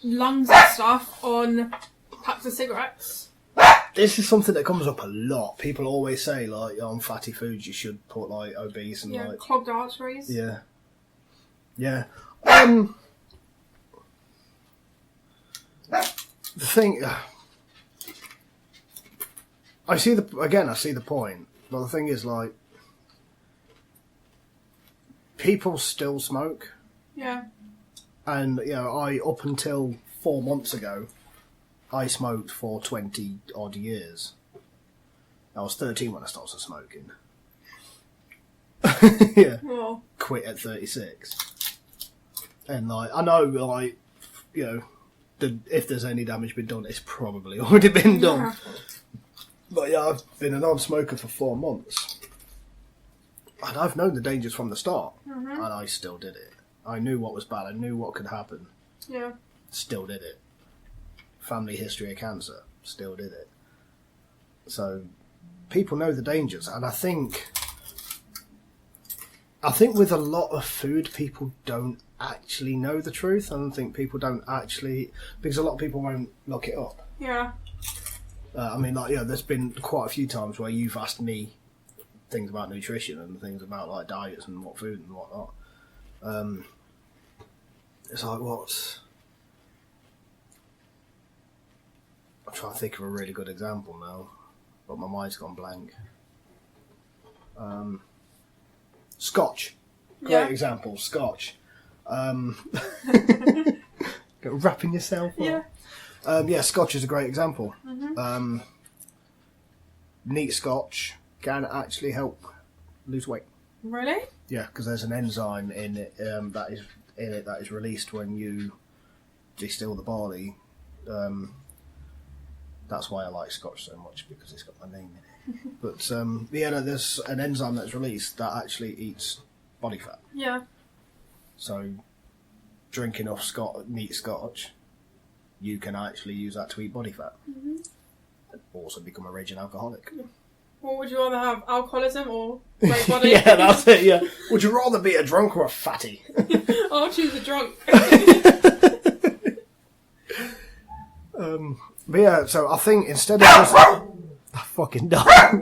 lungs and stuff on packs of cigarettes. This is something that comes up a lot. People always say, like, on fatty foods, you should put, like, obese and, Yeah, like... clogged arteries. Yeah. Yeah. The thing... I see the point. But the thing is, like... People still smoke. Yeah. And, you know, up until 4 months ago, I smoked for 20 odd years. I was 13 when I started smoking. Yeah. Well, Quit at 36. And, like, I know, like, you know, if there's any damage been done, it's probably already been done. yeah. But yeah, I've been a non-smoker for 4 months. And I've known the dangers from the start. Mm-hmm. And I still did it. I knew what was bad. I knew what could happen. Yeah. Still did it. Family history of cancer. Still did it. So, people know the dangers. And I think with a lot of food, people don't actually know the truth. I don't think people don't actually... Because a lot of people won't look it up. Yeah. I mean, like, yeah, there's been quite a few times where you've asked me things about nutrition and things about, like, diets and what food and whatnot. It's like, what's... I'm trying to think of a really good example now, but my mind's gone blank. Scotch. Great Yeah. example, Scotch. Wrapping yourself up. Yeah. Yeah, Scotch is a great example. Mm-hmm. Neat Scotch can actually help lose weight. Really? Yeah, because there's an enzyme in it that is released when you distill the barley. That's why I like Scotch so much, because it's got my name in it. But yeah, no, there's an enzyme that's released that actually eats body fat. Yeah. So drink enough neat Scotch, you can actually use that to eat body fat. Mm-hmm. And also become a raging alcoholic. What would you rather have, alcoholism or great body? Yeah, that's it, yeah. Would you rather be a drunk or a fatty? I'll choose a drunk. But yeah, so I think instead of just... I fucking die.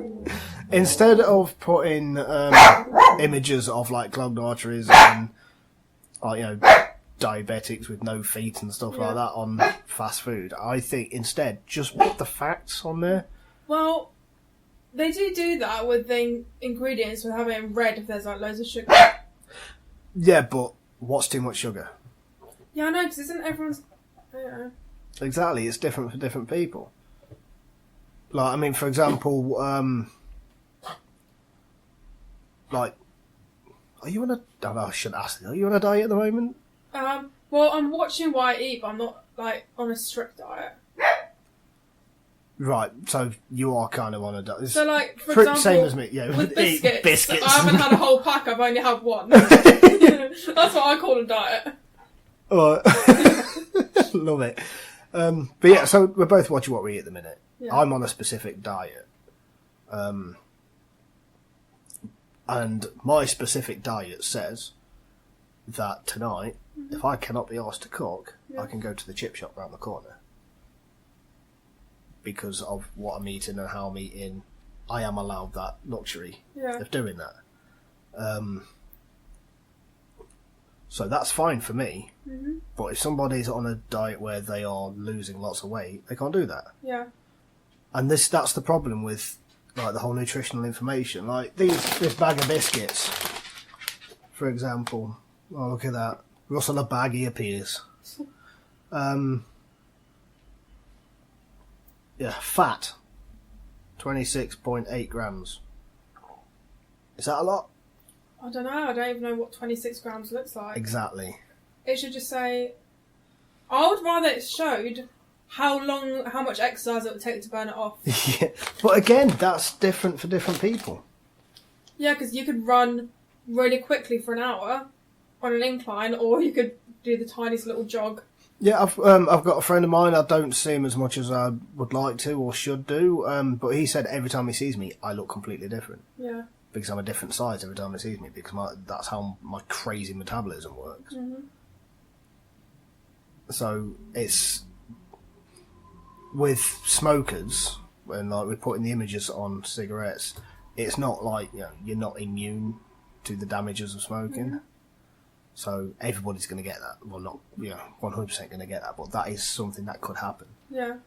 Instead of putting images of, like, clogged arteries and, like, you know, diabetics with no feet and stuff like that on fast food, I think instead just put the facts on there. Well, they do that with the ingredients, with having it red if there's like loads of sugar. Yeah, but what's too much sugar? Yeah, I know, because isn't everyone's... I don't know. Exactly, it's different for different people. Like, I mean, for example, like, are you on a... Oh, no, I shouldn't ask this. Are you on a diet at the moment? Well, I'm watching what I eat, but I'm not, like, on a strict diet. Right, so you are kind of on a diet. So, like, for example, same as me, yeah. with Eat biscuits, I haven't had a whole pack, I've only had one. That's what I call a diet. Oh, love it. But yeah, so we're both watching what we eat at the minute. Yeah. I'm on a specific diet. And my specific diet says that tonight, if I cannot be asked to cook, I can go to the chip shop round the corner. Because of what I'm eating and how I'm eating, I am allowed that luxury of doing that. So that's fine for me. Mm-hmm. But if somebody's on a diet where they are losing lots of weight, they can't do that. Yeah. And that's the problem with like the whole nutritional information. Like this bag of biscuits, for example. Oh, look at that. Russell a bag, he appears. Fat. 26.8 grams. Is that a lot? I don't know. I don't even know what 26 grams looks like. Exactly. It should just say... I would rather it showed how much exercise it would take to burn it off. Yeah. But again, that's different for different people. Yeah, because you could run really quickly for an hour on an incline, or you could do the tiniest little jog. Yeah, I've got a friend of mine. I don't see him as much as I would like to or should do. But he said every time he sees me, I look completely different. Yeah. Because I'm a different size every time he sees me. Because that's how my crazy metabolism works. Mm-hmm. So it's with smokers when like we're putting the images on cigarettes. It's not like you're not immune to the damages of smoking. Mm-hmm. So everybody's going to get that. Well, not 100% going to get that, but that is something that could happen. Yeah.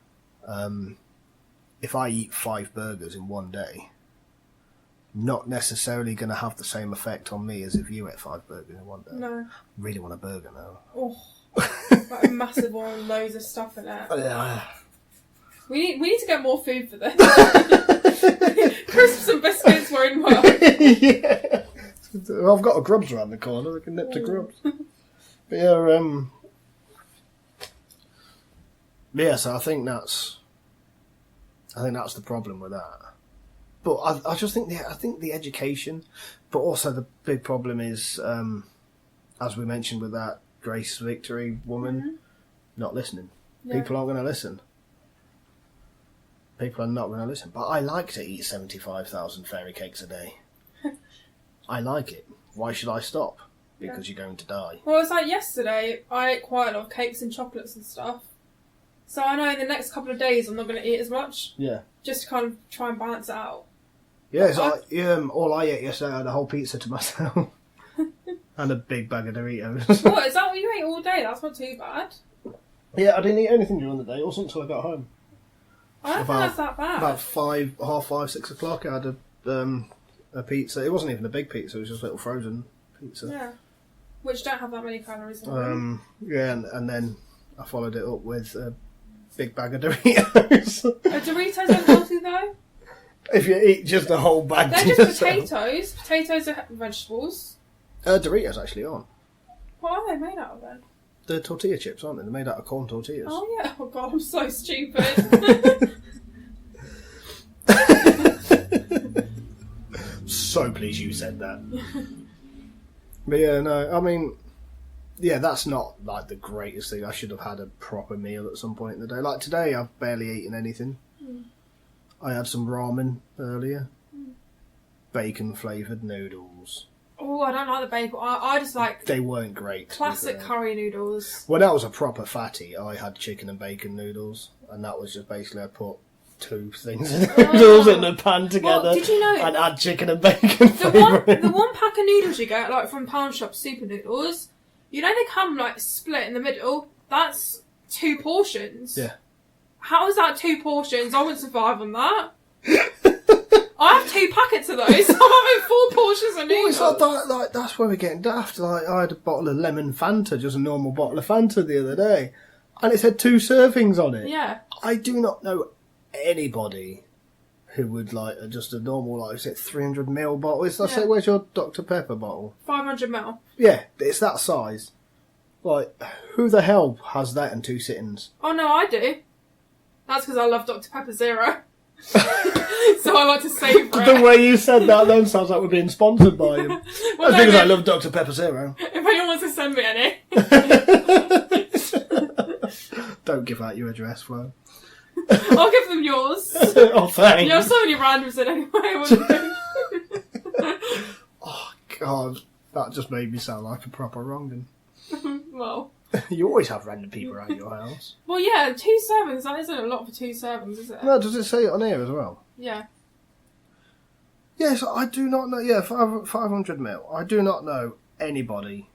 If I eat 5 burgers in one day, not necessarily going to have the same effect on me as if you ate 5 burgers in one day. No. Really want a burger now. Oh, like a massive one with loads of stuff in it. Yeah. We need to get more food for this. Crisps and biscuits were in work. Yeah. I've got a Grubs around the corner. We can nip to Grubs. But yeah, so I think that's the problem with that. But I just think the education, but also the big problem is, as we mentioned with that Grace Victory woman, not listening. Yeah. People aren't going to listen. People are not going to listen. But I like to eat 75,000 fairy cakes a day. I like it. Why should I stop? Because you're going to die. Well, it's like yesterday, I ate quite a lot of cakes and chocolates and stuff. So I know in the next couple of days I'm not going to eat as much. Yeah. Just to kind of try and balance it out. Yeah, it's all I ate yesterday, I had a whole pizza to myself. And a big bag of Doritos. What, is that what you ate all day? That's not too bad. Yeah, I didn't eat anything during the day. It wasn't until I got home. I don't think that's that bad. About 5:30, 6 o'clock, I had a pizza. It wasn't even a big pizza, it was just a little frozen pizza. Yeah. Which don't have that many calories in them. Yeah, and then I followed it up with a big bag of Doritos. Are Doritos unhealthy though? If you eat just a whole bag They're just potatoes. Potatoes are vegetables. Doritos actually aren't. What are they made out of then? They're tortilla chips, aren't they? They're made out of corn tortillas. Oh yeah. Oh god, I'm so stupid. So pleased you said that. But yeah, no, I mean, yeah, that's not like the greatest thing. I should have had a proper meal at some point in the day. Like today, I've barely eaten anything. I had some ramen earlier. Bacon flavoured noodles. Oh, I don't like the bacon. I just like... They weren't great. Classic curry noodles. When I was a proper fatty, I had chicken and bacon noodles. And that was just basically I put 2 things of noodles in a pan together. Well, did you know... And add chicken and bacon flavouring. The one pack of noodles you get, like from Pound Shop super noodles, you know they come like split in the middle? That's 2 portions. Yeah. How is that 2 portions? I wouldn't survive on that. I have 2 packets of those. I'm having 4 portions of noodles. Well, it's like that's where we're getting daft. Like I had a bottle of lemon Fanta, just a normal bottle of Fanta the other day, and it said 2 servings on it. Yeah. I do not know anybody who would like just a normal, like, is it 300ml bottle? Say, where's your Dr Pepper bottle? 500ml. Yeah, it's that size. Like, who the hell has that in 2 sittings? Oh no, I do. That's because I love Dr Pepper Zero. So I like to savour it. The way you said that then sounds like we're being sponsored by him. Well, that's because I love Dr Pepper Zero. If anyone wants to send me any. Don't give out your address, Flo. I'll give them yours. Oh, thanks. You have so many randoms in anyway, wouldn't you? Oh, God. That just made me sound like a proper wrong'un. Well... You always have random people around your house. Well, yeah, 2 servings. That isn't a lot for 2 servings, is it? No, does it say it on here as well? Yeah. Yes, I do not know. Yeah, 500ml. I do not know anybody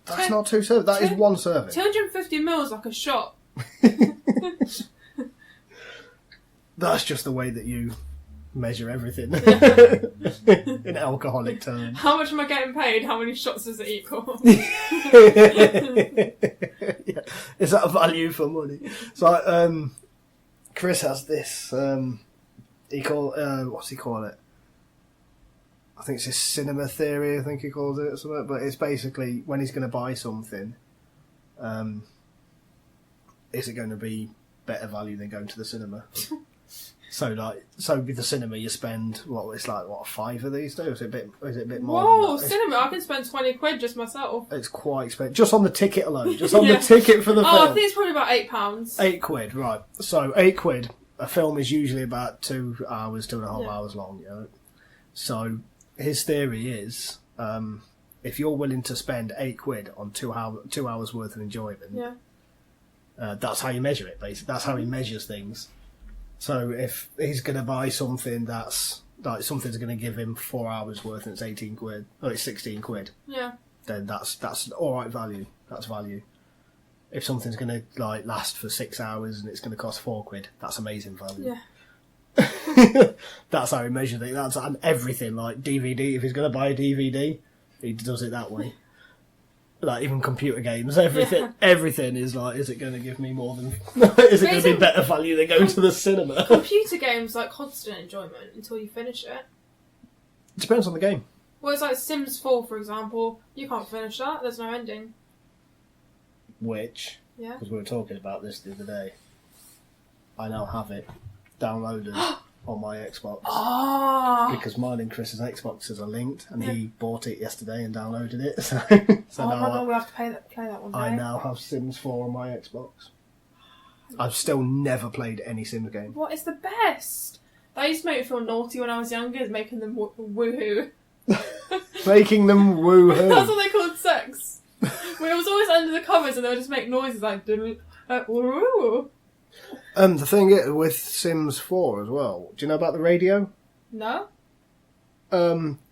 That's not 2 servings. That is 1 serving. 250 mils like a shot. That's just the way that you measure everything in alcoholic terms. How much am I getting paid? How many shots does it equal? Yeah. Is that a value for money? So, Chris has this. What's he call it? I think it's his cinema theory. I think he calls it or something. But it's basically when he's going to buy something, is it going to be better value than going to the cinema? So with the cinema you spend a fiver these days? Is it a bit more? Whoa, cinema! I can spend 20 quid just myself. It's quite expensive, just on the ticket alone. Just on the ticket for the film. I think it's probably about £8. £8, right? So £8. A film is usually about 2 hours, 2.5 hours long. You know? So his theory is, if you're willing to spend £8 on 2 hours worth of enjoyment, that's how you measure it. Basically, that's how he measures things. So if he's going to buy something that's like something's going to give him 4 hours worth and it's £18, or it's £16, then that's all right value. That's value. If something's going to like last for 6 hours and it's going to cost £4, that's amazing value. Yeah. That's how he measures it. That's and everything like DVD. If he's going to buy a DVD, he does it that way. Like even computer games, everything is like, is it going to give me more than? Is it going to be better value than going to the cinema? Computer games like constant enjoyment until you finish it. It depends on the game. Well, it's like Sims 4, for example. You can't finish that. There's no ending. Which, because we were talking about this the other day, I now have it downloaded on my Xbox. Because mine and Chris's Xboxes are linked, and he bought it yesterday and downloaded it. So oh my god, we have to play that one day. I now have Sims 4 on my Xbox. I've still never played any Sims game. What is the best? That used to make me feel naughty when I was younger, is making them woohoo. Making them woohoo. That's what they called sex. When it was always under the covers and they would just make noises like woo. The thing is, with Sims 4 as well, do you know about the radio? No.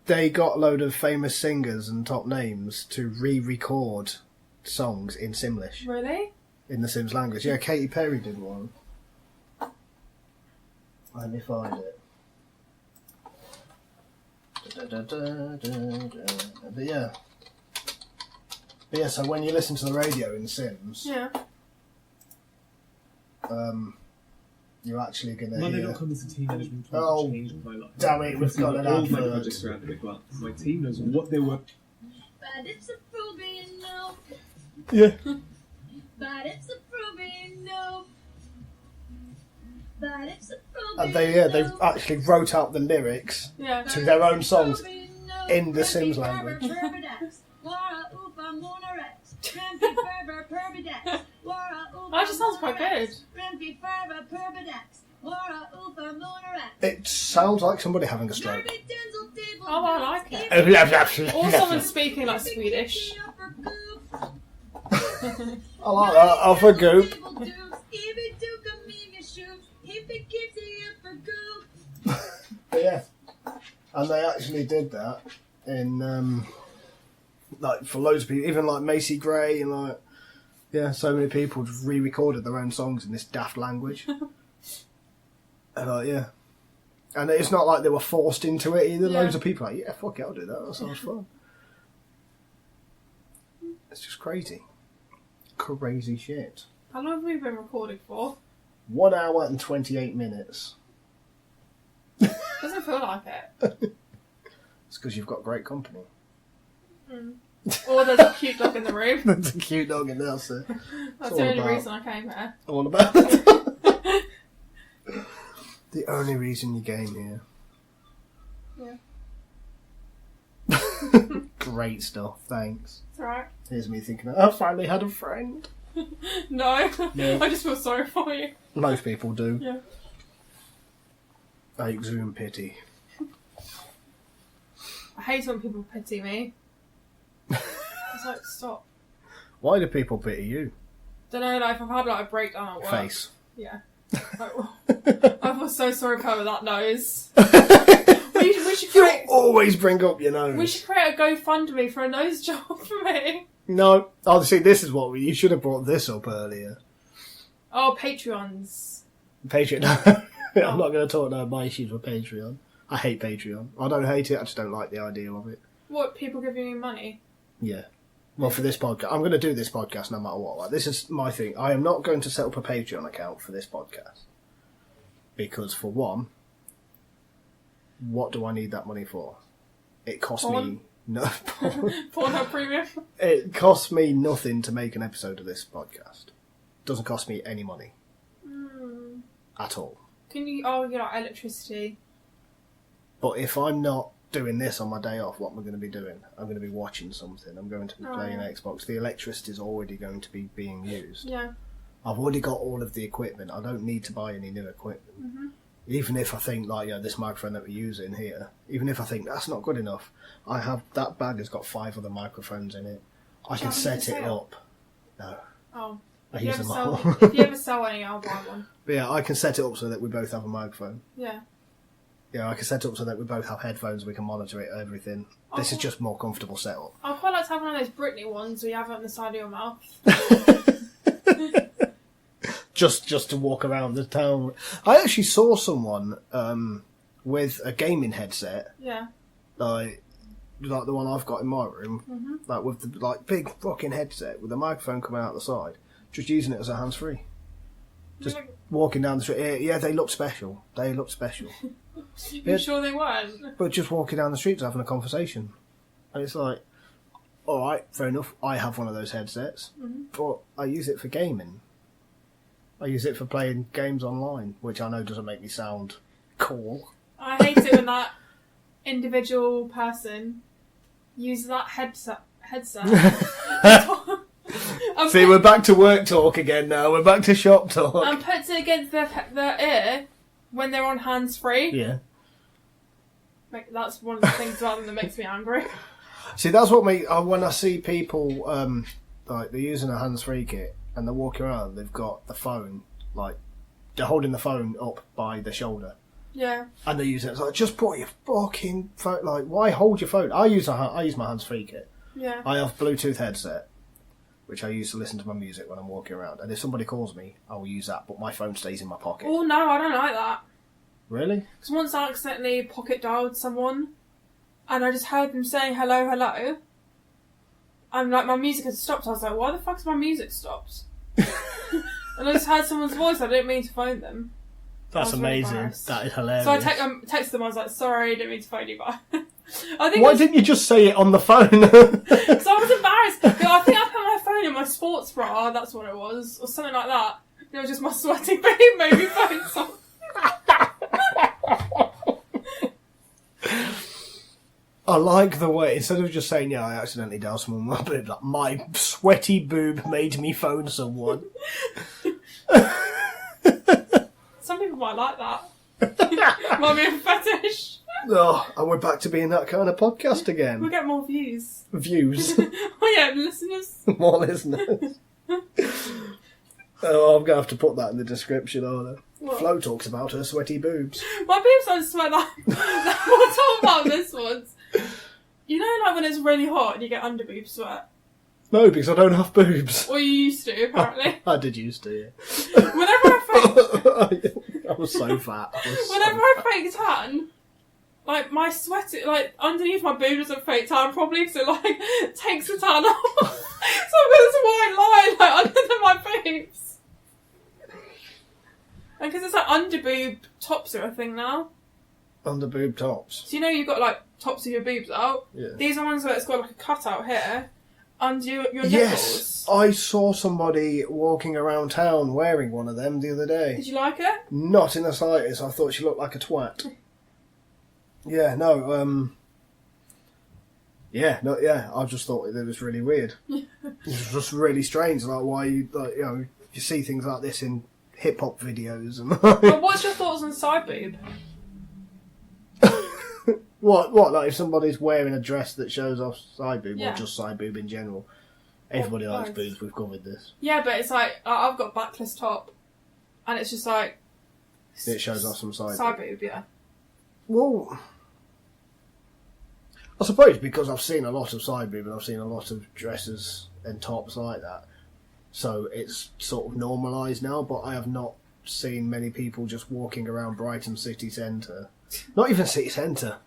They got a load of famous singers and top names to re-record songs in Simlish. Really? In the Sims language. Yeah, Katy Perry did one. Let me find it. But yeah, so when you listen to the radio in Sims, you're actually going to hear... Monday.com is a team management tool that changed my life. Damn it, we've got an advert. All my projects surrounded it, but my team knows what they were... But it's a proving no. Yeah. But it's a proving no. But it's a proving And they actually wrote out the lyrics to their own songs in the Sims language. That just sounds quite good. It sounds like somebody having a stroke. Oh, I like it. Or someone speaking like Swedish. I like that. Off a goop. But yeah, and they actually did that in like for loads of people, even like Macy Gray and like so many people just re-recorded their own songs in this daft language. And and it's not like they were forced into it either. Loads of people are like, yeah, fuck it, I'll do that. That sounds fun. It's just crazy shit. How long have we been recording for? 1 hour and 28 minutes. Doesn't feel like it. It's because you've got great company. Or there's a cute dog in the room. There's a cute dog in there, so that's the only reason I came here. All about it. The only reason you came here. Yeah. Great stuff, thanks. It's alright. Here's me thinking, I finally had a friend. No, I just feel sorry for you. Most people do. Yeah. I exude pity. I hate when people pity me. It's like, stop. Why do people pity you? Don't know, like, if I've had like a breakdown at work. Face. Yeah. I feel so sorry for her with that nose. we should You create... always bring up your nose. We should create a GoFundMe for a nose job for me. No. Oh, see, this is what you should have brought this up earlier. Oh, Patreons. Patreon. I'm not going to talk about my issues with Patreon. I hate Patreon. I don't hate it, I just don't like the idea of it. What, people giving you money? Yeah. Well, for this podcast, I'm going to do this podcast no matter what. Like, this is my thing. I am not going to set up a Patreon account for this podcast. Because, for one, what do I need that money for? It costs me... No, Pornhub Premium? It costs me nothing to make an episode of this podcast. It doesn't cost me any money. At all. Can you... Oh, you like electricity. But if I'm not doing this on my day off, what am I going to be doing? I'm going to be watching something. I'm going to be playing Xbox. The electricity is already going to be being used. Yeah. I've already got all of the equipment. I don't need to buy any new equipment. Mm-hmm. Even if I think, like, this microphone that we're using here, even if I think that's not good enough, I have... That bag has got 5 other microphones in it. I can set it up. No. Oh. I use them all. If you ever sell any, I'll buy one. But yeah, I can set it up so that we both have a microphone. Yeah. Yeah, I can set it up so that we both have headphones, we can monitor it, everything. This is just more comfortable setup. I'd quite like to have one of those Britney ones where you have it on the side of your mouth. just to walk around the town. I actually saw someone with a gaming headset. Yeah. Like the one I've got in my room. Like with the big fucking headset with the microphone coming out the side. Just using it as a hands-free. Just walking down the street. Yeah, they look special. You sure they weren't? But just walking down the streets having a conversation. And it's like, alright, fair enough, I have one of those headsets, but I use it for gaming. I use it for playing games online, which I know doesn't make me sound cool. I hate it when that individual person uses that headset. See, we're back to work talk again now. We're back to shop talk. And puts it against their ear when they're on hands-free. Yeah. That's one of the things about them that makes me angry. See, that's what when I see people, like, they're using a hands-free kit and they're walking around, they've got the phone, like, they're holding the phone up by the shoulder. Yeah. And they use it. It's like, just put your fucking phone, like, why hold your phone? I use my hands-free kit. Yeah. I have Bluetooth headset, which I use to listen to my music when I'm walking around. And if somebody calls me, I will use that, but my phone stays in my pocket. Oh, no, I don't like that. Really? Because once I accidentally pocket dialed someone, and I just heard them saying hello, hello, and like my music had stopped. I was like, why the fuck's my music stopped? And I just heard someone's voice. I didn't mean to phone them. That's amazing. Really That is hilarious. So I texted them. I was like, sorry, I didn't mean to phone you, but I think. Why didn't you just say it on the phone? Because I was embarrassed. I think I put my phone in my sports bra. That's what it was, or something like that. It was just my sweaty babe made me phone someone. I like the way, instead of just saying, yeah, I accidentally dialed someone, like, my sweaty boob made me phone someone. Some people might like that. Might be a fetish. Oh, and we're back to being that kind of podcast again. We'll get more views. Views. Oh yeah, listeners. More listeners. Oh, I'm going to have to put that in the description, aren't I? What? Flo talks about her sweaty boobs. My boobs don't sweat that. We'll talk about this once. You know, like when it's really hot and you get under boob sweat? No, because I don't have boobs. Or you used to, apparently. I did used to, yeah. Whenever I fake... I was so fat. Whenever I fake tan, like, my sweat, like, underneath my boob doesn't fake tan, probably because it, like, takes the tan off. So I've got this white line, like, under my boobs. And because it's like under boob tops are a thing now. Under boob tops? So you know you've got, like, tops of your boobs out? Yeah. These are ones where it's got, like, a cutout here. Under your nipples. Yes, I saw somebody walking around town wearing one of them the other day. Did you like it? Not in the slightest. I thought she looked like a twat. Yeah, no, yeah, no, yeah. I just thought it was really weird. It was just really strange. Like, why you see things like this in hip hop videos and. Well, what's your thoughts on side boob? What? Like if somebody's wearing a dress that shows off side boob, or just side boob in general? Everybody likes boobs. We've covered this. Yeah, but it's like I've got backless top, and it's just like it shows off some side boob. Yeah. Well, I suppose because I've seen a lot of side boob and I've seen a lot of dresses and tops like that, so it's sort of normalised now. But I have not seen many people just walking around Brighton city centre. Not even city centre.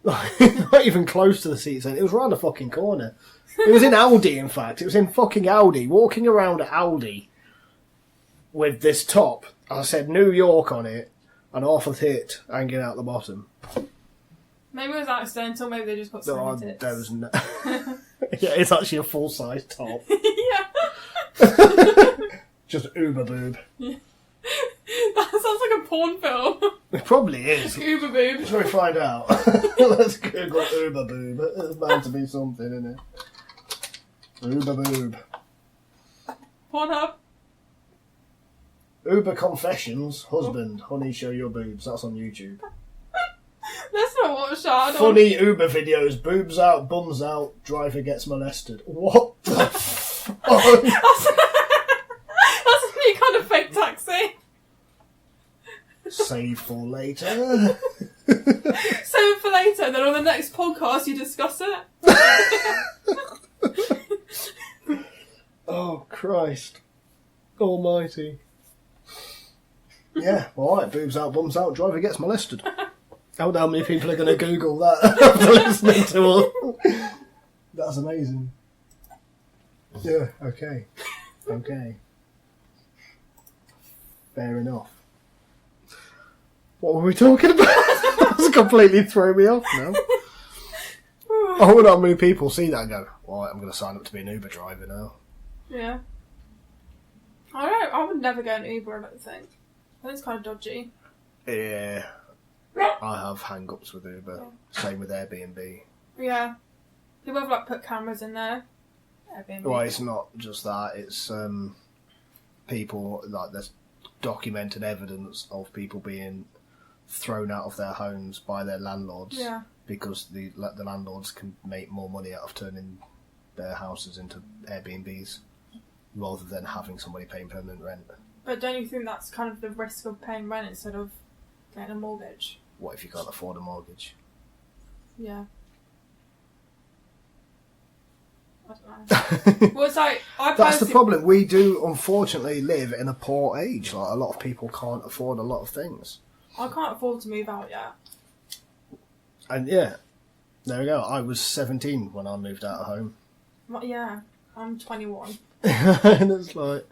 Not even close to the city centre. It was round the fucking corner. It was in Aldi, in fact. It was in fucking Aldi. Walking around Aldi with this top. I said New York on it and half a tit hanging out the bottom. Maybe it was accidental, maybe they just got some tits. There was no... Yeah, it's actually a full-size top. Yeah. Just uber boob. Yeah. That sounds like a porn film. It probably is. Uber boob. Shall we find out? Let's Google uber boob. There's bound to be something in it. Uber boob. Pornhub. Uber confessions. Husband. Honey, show your boobs. That's on YouTube. Let's not watch that. Funny Uber videos. Boobs out, bums out. Driver gets molested. What the fuck? That's a new kind of fake taxi. Save for later. Save it for later, then on the next podcast you discuss it. Oh, Christ almighty. Yeah, alright, boobs out, bums out, driver gets molested. I don't know how many people are going to Google that after listening to us. That's amazing. Yeah, okay. Okay. Fair enough. What were we talking about? That's completely thrown me off now. I wonder how many people see that and go, alright, I'm going to sign up to be an Uber driver now. Yeah. I would never go an Uber, I don't think. I think it's kind of dodgy. Yeah. I have hang-ups with Uber. Yeah. Same with Airbnb. Yeah. People have put cameras in there. Airbnb. Well, it's not just that. It's people, there's documented evidence of people being thrown out of their homes by their landlords. Yeah. Because the landlords can make more money out of turning their houses into Airbnbs rather than having somebody paying permanent rent. But don't you think that's kind of the risk of paying rent instead of getting a mortgage? What if you can't afford a mortgage? Yeah. I don't know. Well, it's like, That's the problem. We do, unfortunately, live in a poor age. Like, a lot of people can't afford a lot of things. I can't afford to move out yet. And yeah, there we go. I was 17 when I moved out of home. Well, yeah, I'm 21. And it's like,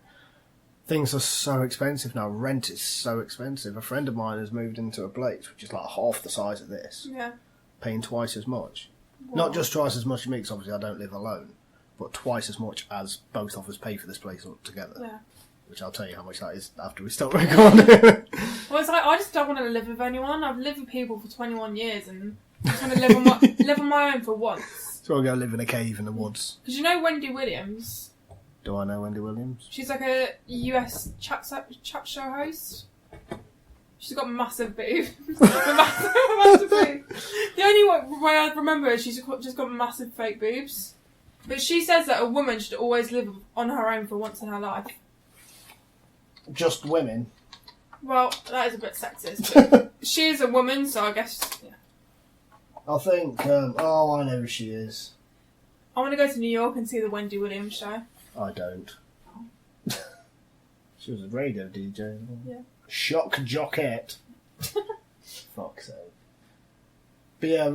things are so expensive now. Rent is so expensive. A friend of mine has moved into a place which is like half the size of this, Yeah. paying twice as much. Wow. Not just twice as much as me, because obviously I don't live alone, but twice as much as both of us pay for this place all together. Yeah. Which I'll tell you how much that is after we start recording. Well, it's like, I just don't want to live with anyone. I've lived with people for 21 years and I just want to live on my own for once. So I'll go live in a cave in the woods. Because you know Wendy Williams? Do I know Wendy Williams? She's like a US chat show host. She's got massive boobs. massive boobs. The only way I remember is she's just got massive fake boobs. But she says that a woman should always live on her own for once in her life. Just women? Well, that is a bit sexist. But she is a woman, so I guess, yeah. I think, I know who she is. I want to go to New York and see the Wendy Williams show. I don't. She was a radio DJ. Yeah. Shock jockette. Fuck's sake. But yeah,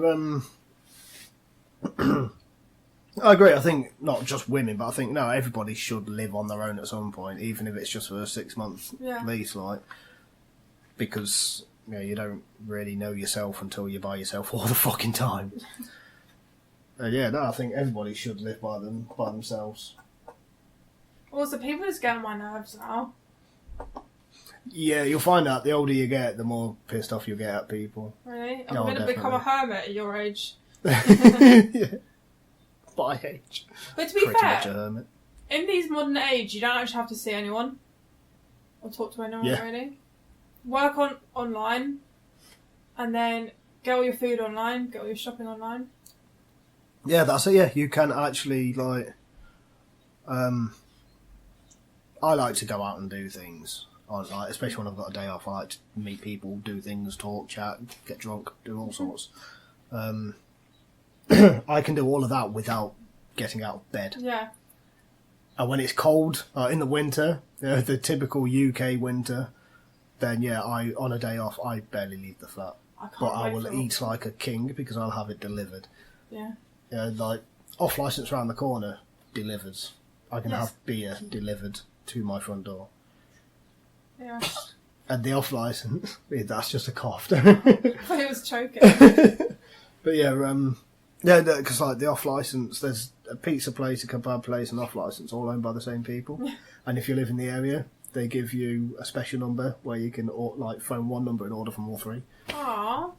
I agree. I think not just women, but I think no, everybody should live on their own at some point, even if it's just for a 6-month lease, like, because you don't really know yourself until you're by yourself all the fucking time. Yeah, no, I think everybody should live by themselves. Also, people just get on my nerves now. Yeah, you'll find out the older you get, the more pissed off you'll get at people. Really? I'm No, going to become a hermit at your age. Yeah. By age. But to be Pretty fair, much a hermit. in these modern age, you don't actually have to see anyone or talk to anyone, really. Work online, and then get all your food online, get all your shopping online. Yeah, that's it. Yeah, you can actually like. I like to go out and do things. Like, especially when I've got a day off, I like to meet people, do things, talk, chat, get drunk, do all sorts. And I can do all of that without getting out of bed. Yeah. And when it's cold, in the winter, the typical UK winter, then on a day off, I barely leave the flat. But I will eat like a king because I'll have it delivered. Yeah. Like off license round the corner delivers. I can have beer delivered to my front door. Yeah. And the off license, that's just a cough. It was choking. But because like the off license, there's a pizza place, a kebab place, and off license, all owned by the same people. And if you live in the area, they give you a special number where you can like phone one number and order from all three. Aww.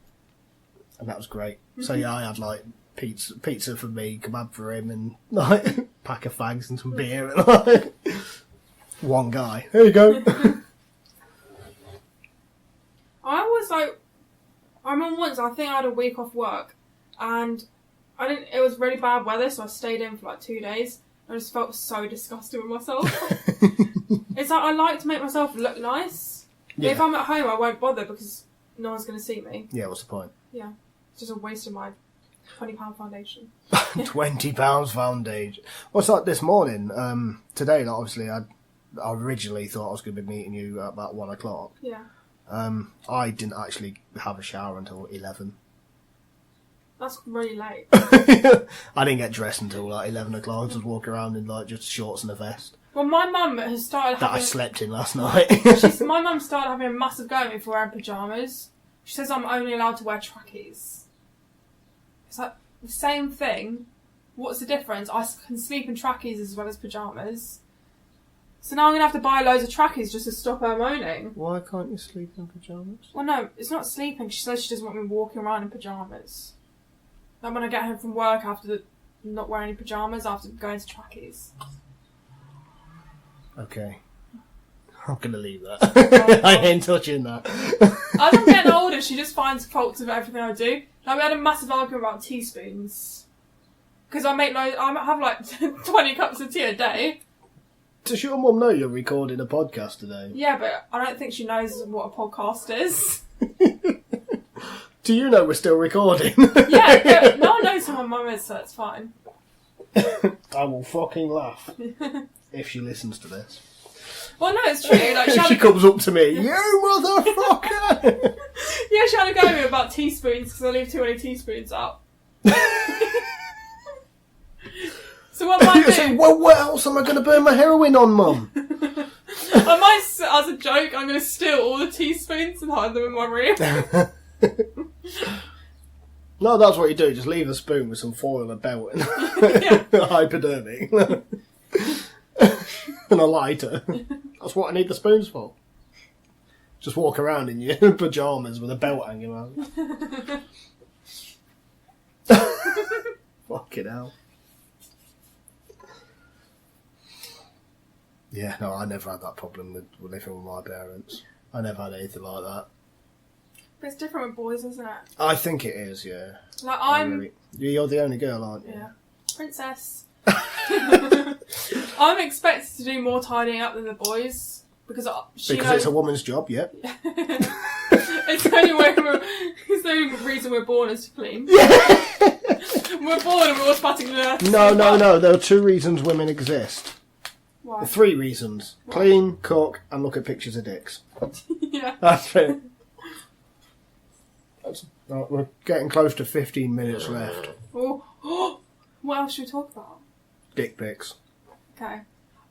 And that was great. So I had like pizza for me, kebab for him, and like a pack of fags and some beer, and like one guy. There you go. I remember once, I think I had a week off work, and it was really bad weather, so I stayed in for like 2 days. I just felt so disgusted with myself. It's like, I like to make myself look nice. Yeah. If I'm at home, I won't bother because no one's going to see me. Yeah, what's the point? Yeah. It's just a waste of my £20 foundation. £20 foundation. What's like this morning? Today, like, obviously, I originally thought I was going to be meeting you at about 1 o'clock. Yeah. I didn't actually have a shower until 11. That's really late. I didn't get dressed until like 11 o'clock. I just walk around in like just shorts and a vest. Well, my mum has started that having... I slept in last night. My mum started having a massive go at me for wearing pyjamas. She says I'm only allowed to wear trackies. It's like the same thing. What's the difference? I can sleep in trackies as well as pyjamas. So now I'm going to have to buy loads of trackies just to stop her moaning. Why can't you sleep in pyjamas? Well, no, it's not sleeping. She says she doesn't want me walking around in pyjamas. Like when I get home from work after not wearing any pyjamas, after going to trackies. Okay. I'm going to leave that. I ain't touching that. As I'm getting older, she just finds faults with everything I do. Like we had a massive argument about teaspoons. Because I have like 20 cups of tea a day. Does your mum know you're recording a podcast today? Yeah, but I don't think she knows what a podcast is. Do you know we're still recording? Yeah, but no one knows who my mum is, so it's fine. I will fucking laugh if she listens to this. Well, no, it's true. Like, she comes up to me, you motherfucker! Yeah, she had a go at me about teaspoons because I leave too many teaspoons out. So what am I doing? Say, well, what else am I going to burn my heroin on, Mum? I might, as a joke, I'm going to steal all the teaspoons and hide them in my room. No, that's what you do. Just leave a spoon with some foil and belt and hypodermic and a lighter. That's what I need the spoons for. Just walk around in your pyjamas with a belt hanging out. Fucking hell. Yeah, no, I never had that problem with living with my parents. I never had anything like that. But it's different with boys, isn't it? I think it is, yeah. Like You're the only girl, aren't you? Yeah. Princess. I'm expected to do more tidying up than the boys because it's a woman's job, yep. It's the only reason we're born is to clean. Yeah. We're born and we're automatically dirty. No. There are 2 reasons women exist. Why? 3 reasons. What? Clean, cook, and look at pictures of dicks. Yeah. That's it. We're getting close to 15 minutes left. Oh. What else should we talk about? Dick pics. Okay.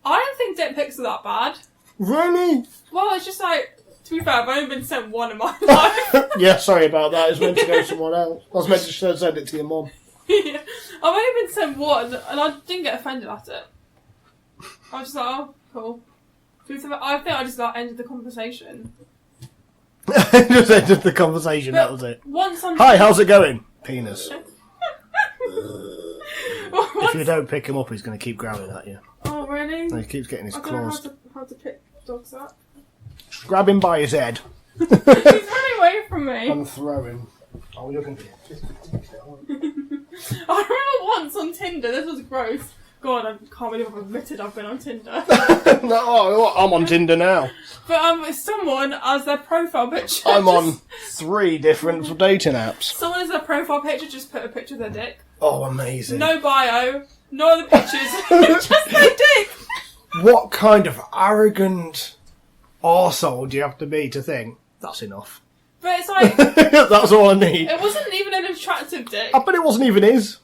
I don't think dick pics are that bad. Really? Well, it's just like, to be fair, I've only been sent one in my life. Yeah, sorry about that. It's meant to go to someone else. I was meant to send it to your mum. Yeah. I've only been sent one, and I didn't get offended at it. I was just like, oh, cool. I think I just ended the conversation. Just ended the conversation, that was it. Hi, how's it going? Penis. If you don't pick him up, he's going to keep growling at you. Oh, really? And he keeps getting his claws. I don't know how to pick dogs up. Grab him by his head. He's running away from me. And throw him. Oh, you're going to be... I remember once on Tinder, this was gross. God, I can't believe I've admitted I've been on Tinder. No, I'm on Tinder now. But someone as their profile picture. I'm on 3 different dating apps. Someone as their profile picture just put a picture of their dick. Oh, amazing. No bio, no other pictures, just their dick. What kind of arrogant arsehole do you have to be to think, that's enough? But it's like... That's all I need. It wasn't even an attractive dick. I bet it wasn't even his.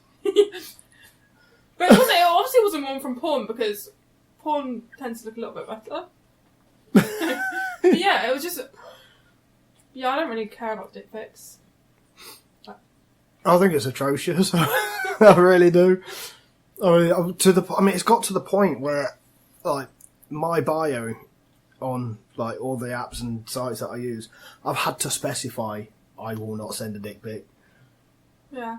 But it obviously wasn't one from porn, because porn tends to look a little bit better. But yeah, it was just... Yeah, I don't really care about dick pics. I think it's atrocious. I really do. I mean, it's got to the point where, like, my bio on, like, all the apps and sites that I use, I've had to specify I will not send a dick pic. Yeah.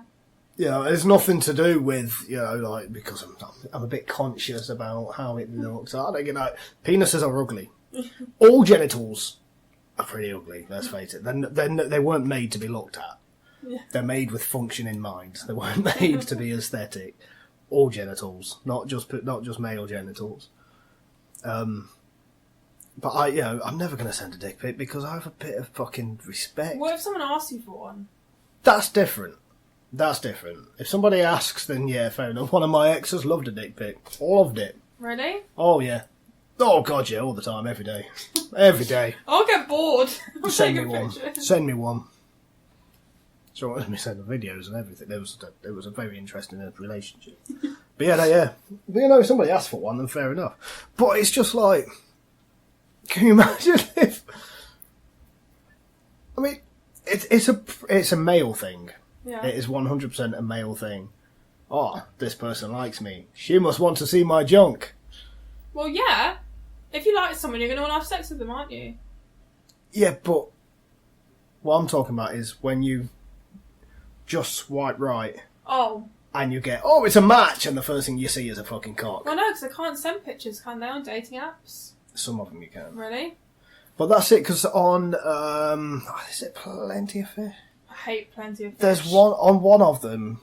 You know, it's nothing to do with, you know, like, because I'm a bit conscious about how it looks. I don't, you know, penises are ugly. All genitals are pretty ugly, let's face it. They weren't made to be looked at. Yeah. They're made with function in mind. They weren't made to be aesthetic. All genitals, not just male genitals. But I'm never going to send a dick pic because I have a bit of fucking respect. What if someone asks you for one? That's different. If somebody asks, then yeah, fair enough. One of my exes loved a dick pic. All loved it. Really? Oh, yeah. Oh, God, yeah, all the time, every day. Every day. I'll get bored. Send me one. Send me one. So let me send the videos and everything. It was a very interesting relationship. But yeah. But you know, if somebody asks for one, then fair enough. But it's just like, can you imagine if... I mean, it's a male thing. Yeah. It is 100% a male thing. Oh, this person likes me. She must want to see my junk. Well, yeah. If you like someone, you're going to want to have sex with them, aren't you? Yeah, but what I'm talking about is when you just swipe right Oh. and you get, oh, it's a match, and the first thing you see is a fucking cock. Well, no, because they can't send pictures, can they, on dating apps? Some of them you can. Really? But that's it, because on, is it Plenty of Fish? I hate Plenty of Fish. There's one of them,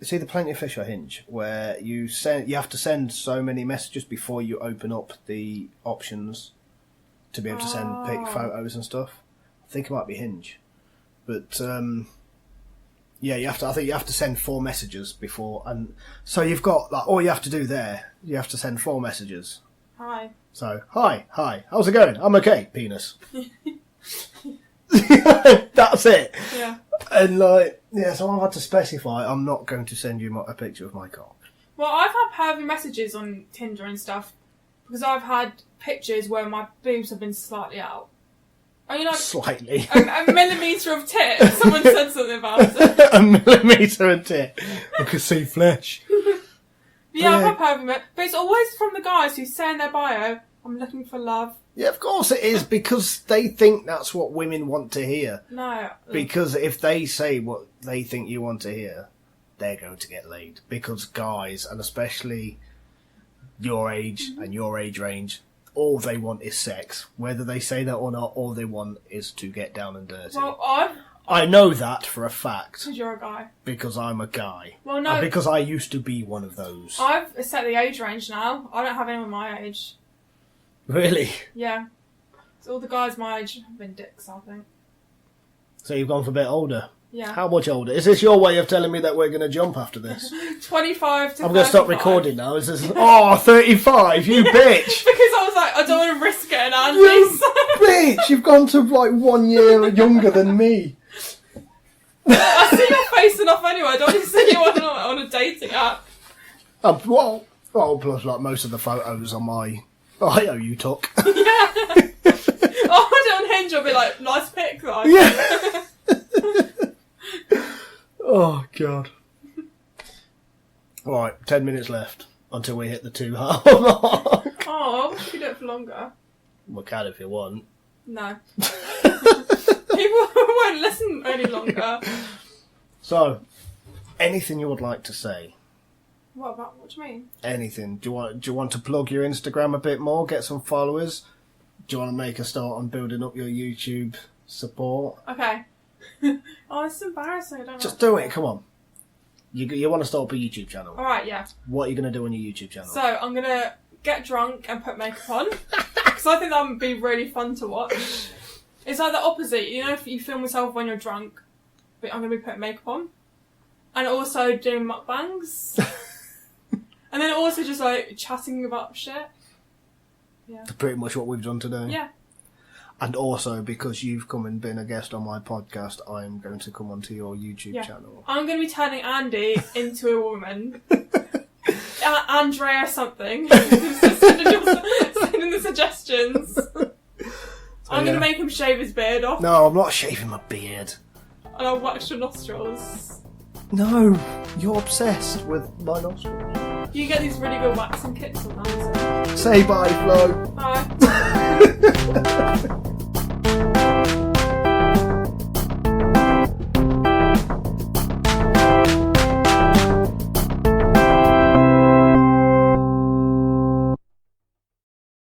it's either Plenty of Fish or Hinge, where you have to send so many messages before you open up the options to be able to send pic photos and stuff. I think it might be Hinge. But, yeah, I think you have to send 4 messages before, and so you've got, like, all you have to do there, you have to send 4 messages. Hi. So, hi, how's it going? I'm okay, penis. That's it. Yeah. And so I've had to specify I'm not going to send you a picture of my cock. Well, I've had pervy messages on Tinder and stuff because I've had pictures where my boobs have been slightly out. I mean, like Slightly. a millimetre of tit. Someone said something about it. A millimetre of tit. I can see flesh. Yeah, I've had pervy messages, but it's always from the guys who say in their bio, "I'm looking for love." Yeah, of course it is, because they think that's what women want to hear. No. Because if they say what they think you want to hear, they're going to get laid. Because guys, and especially your age and your age range, all they want is sex. Whether they say that or not, all they want is to get down and dirty. Well, I know that for a fact. Because you're a guy. Because I'm a guy. Well, no. And because I used to be one of those. I've set the age range now. I don't have anyone my age. Really? Yeah. So all the guys my age have been dicks, I think. So you've gone for a bit older? Yeah. How much older? Is this your way of telling me that we're going to jump after this? 25 to I'm going to stop recording now. Is this? 35, you bitch! Because I was like, I don't want to risk getting Andy. You bitch! You've gone to like 1 year younger than me. I see your face enough anyway. I don't want to see you on a dating app. Well, plus like most of the photos on my bio you took. Yeah. I'll put it on Hinge. I'll be like, nice pic, guys. Yeah. Oh god. Right, 10 minutes left until we hit the 2 hour mark. Oh, I wish we could do it for longer. We can if you want. No. People won't listen any longer. So, anything you would like to say? What do you mean? Anything. Do you want to plug your Instagram a bit more, get some followers? Do you want to make a start on building up your YouTube support? Okay. Oh, it's embarrassing. I don't know. Just do it, come on. You want to start up a YouTube channel. Alright, yeah. What are you going to do on your YouTube channel? So, I'm going to get drunk and put makeup on. Because I think that would be really fun to watch. It's like the opposite. You know, if you film yourself when you're drunk, but I'm going to be putting makeup on. And also doing mukbangs. And then also just like chatting about shit. Yeah. That's pretty much what we've done today. Yeah. And also, because you've come and been a guest on my podcast, I'm going to come onto your YouTube Yeah. channel. I'm going to be turning Andy into a woman. Andrea something. Sending the suggestions. I'm going to make him shave his beard off. No, I'm not shaving my beard. And I'll wax your nostrils. No, you're obsessed with my nostrils. You get these really good waxing kits on Amazon. Say bye, Flo. Bye.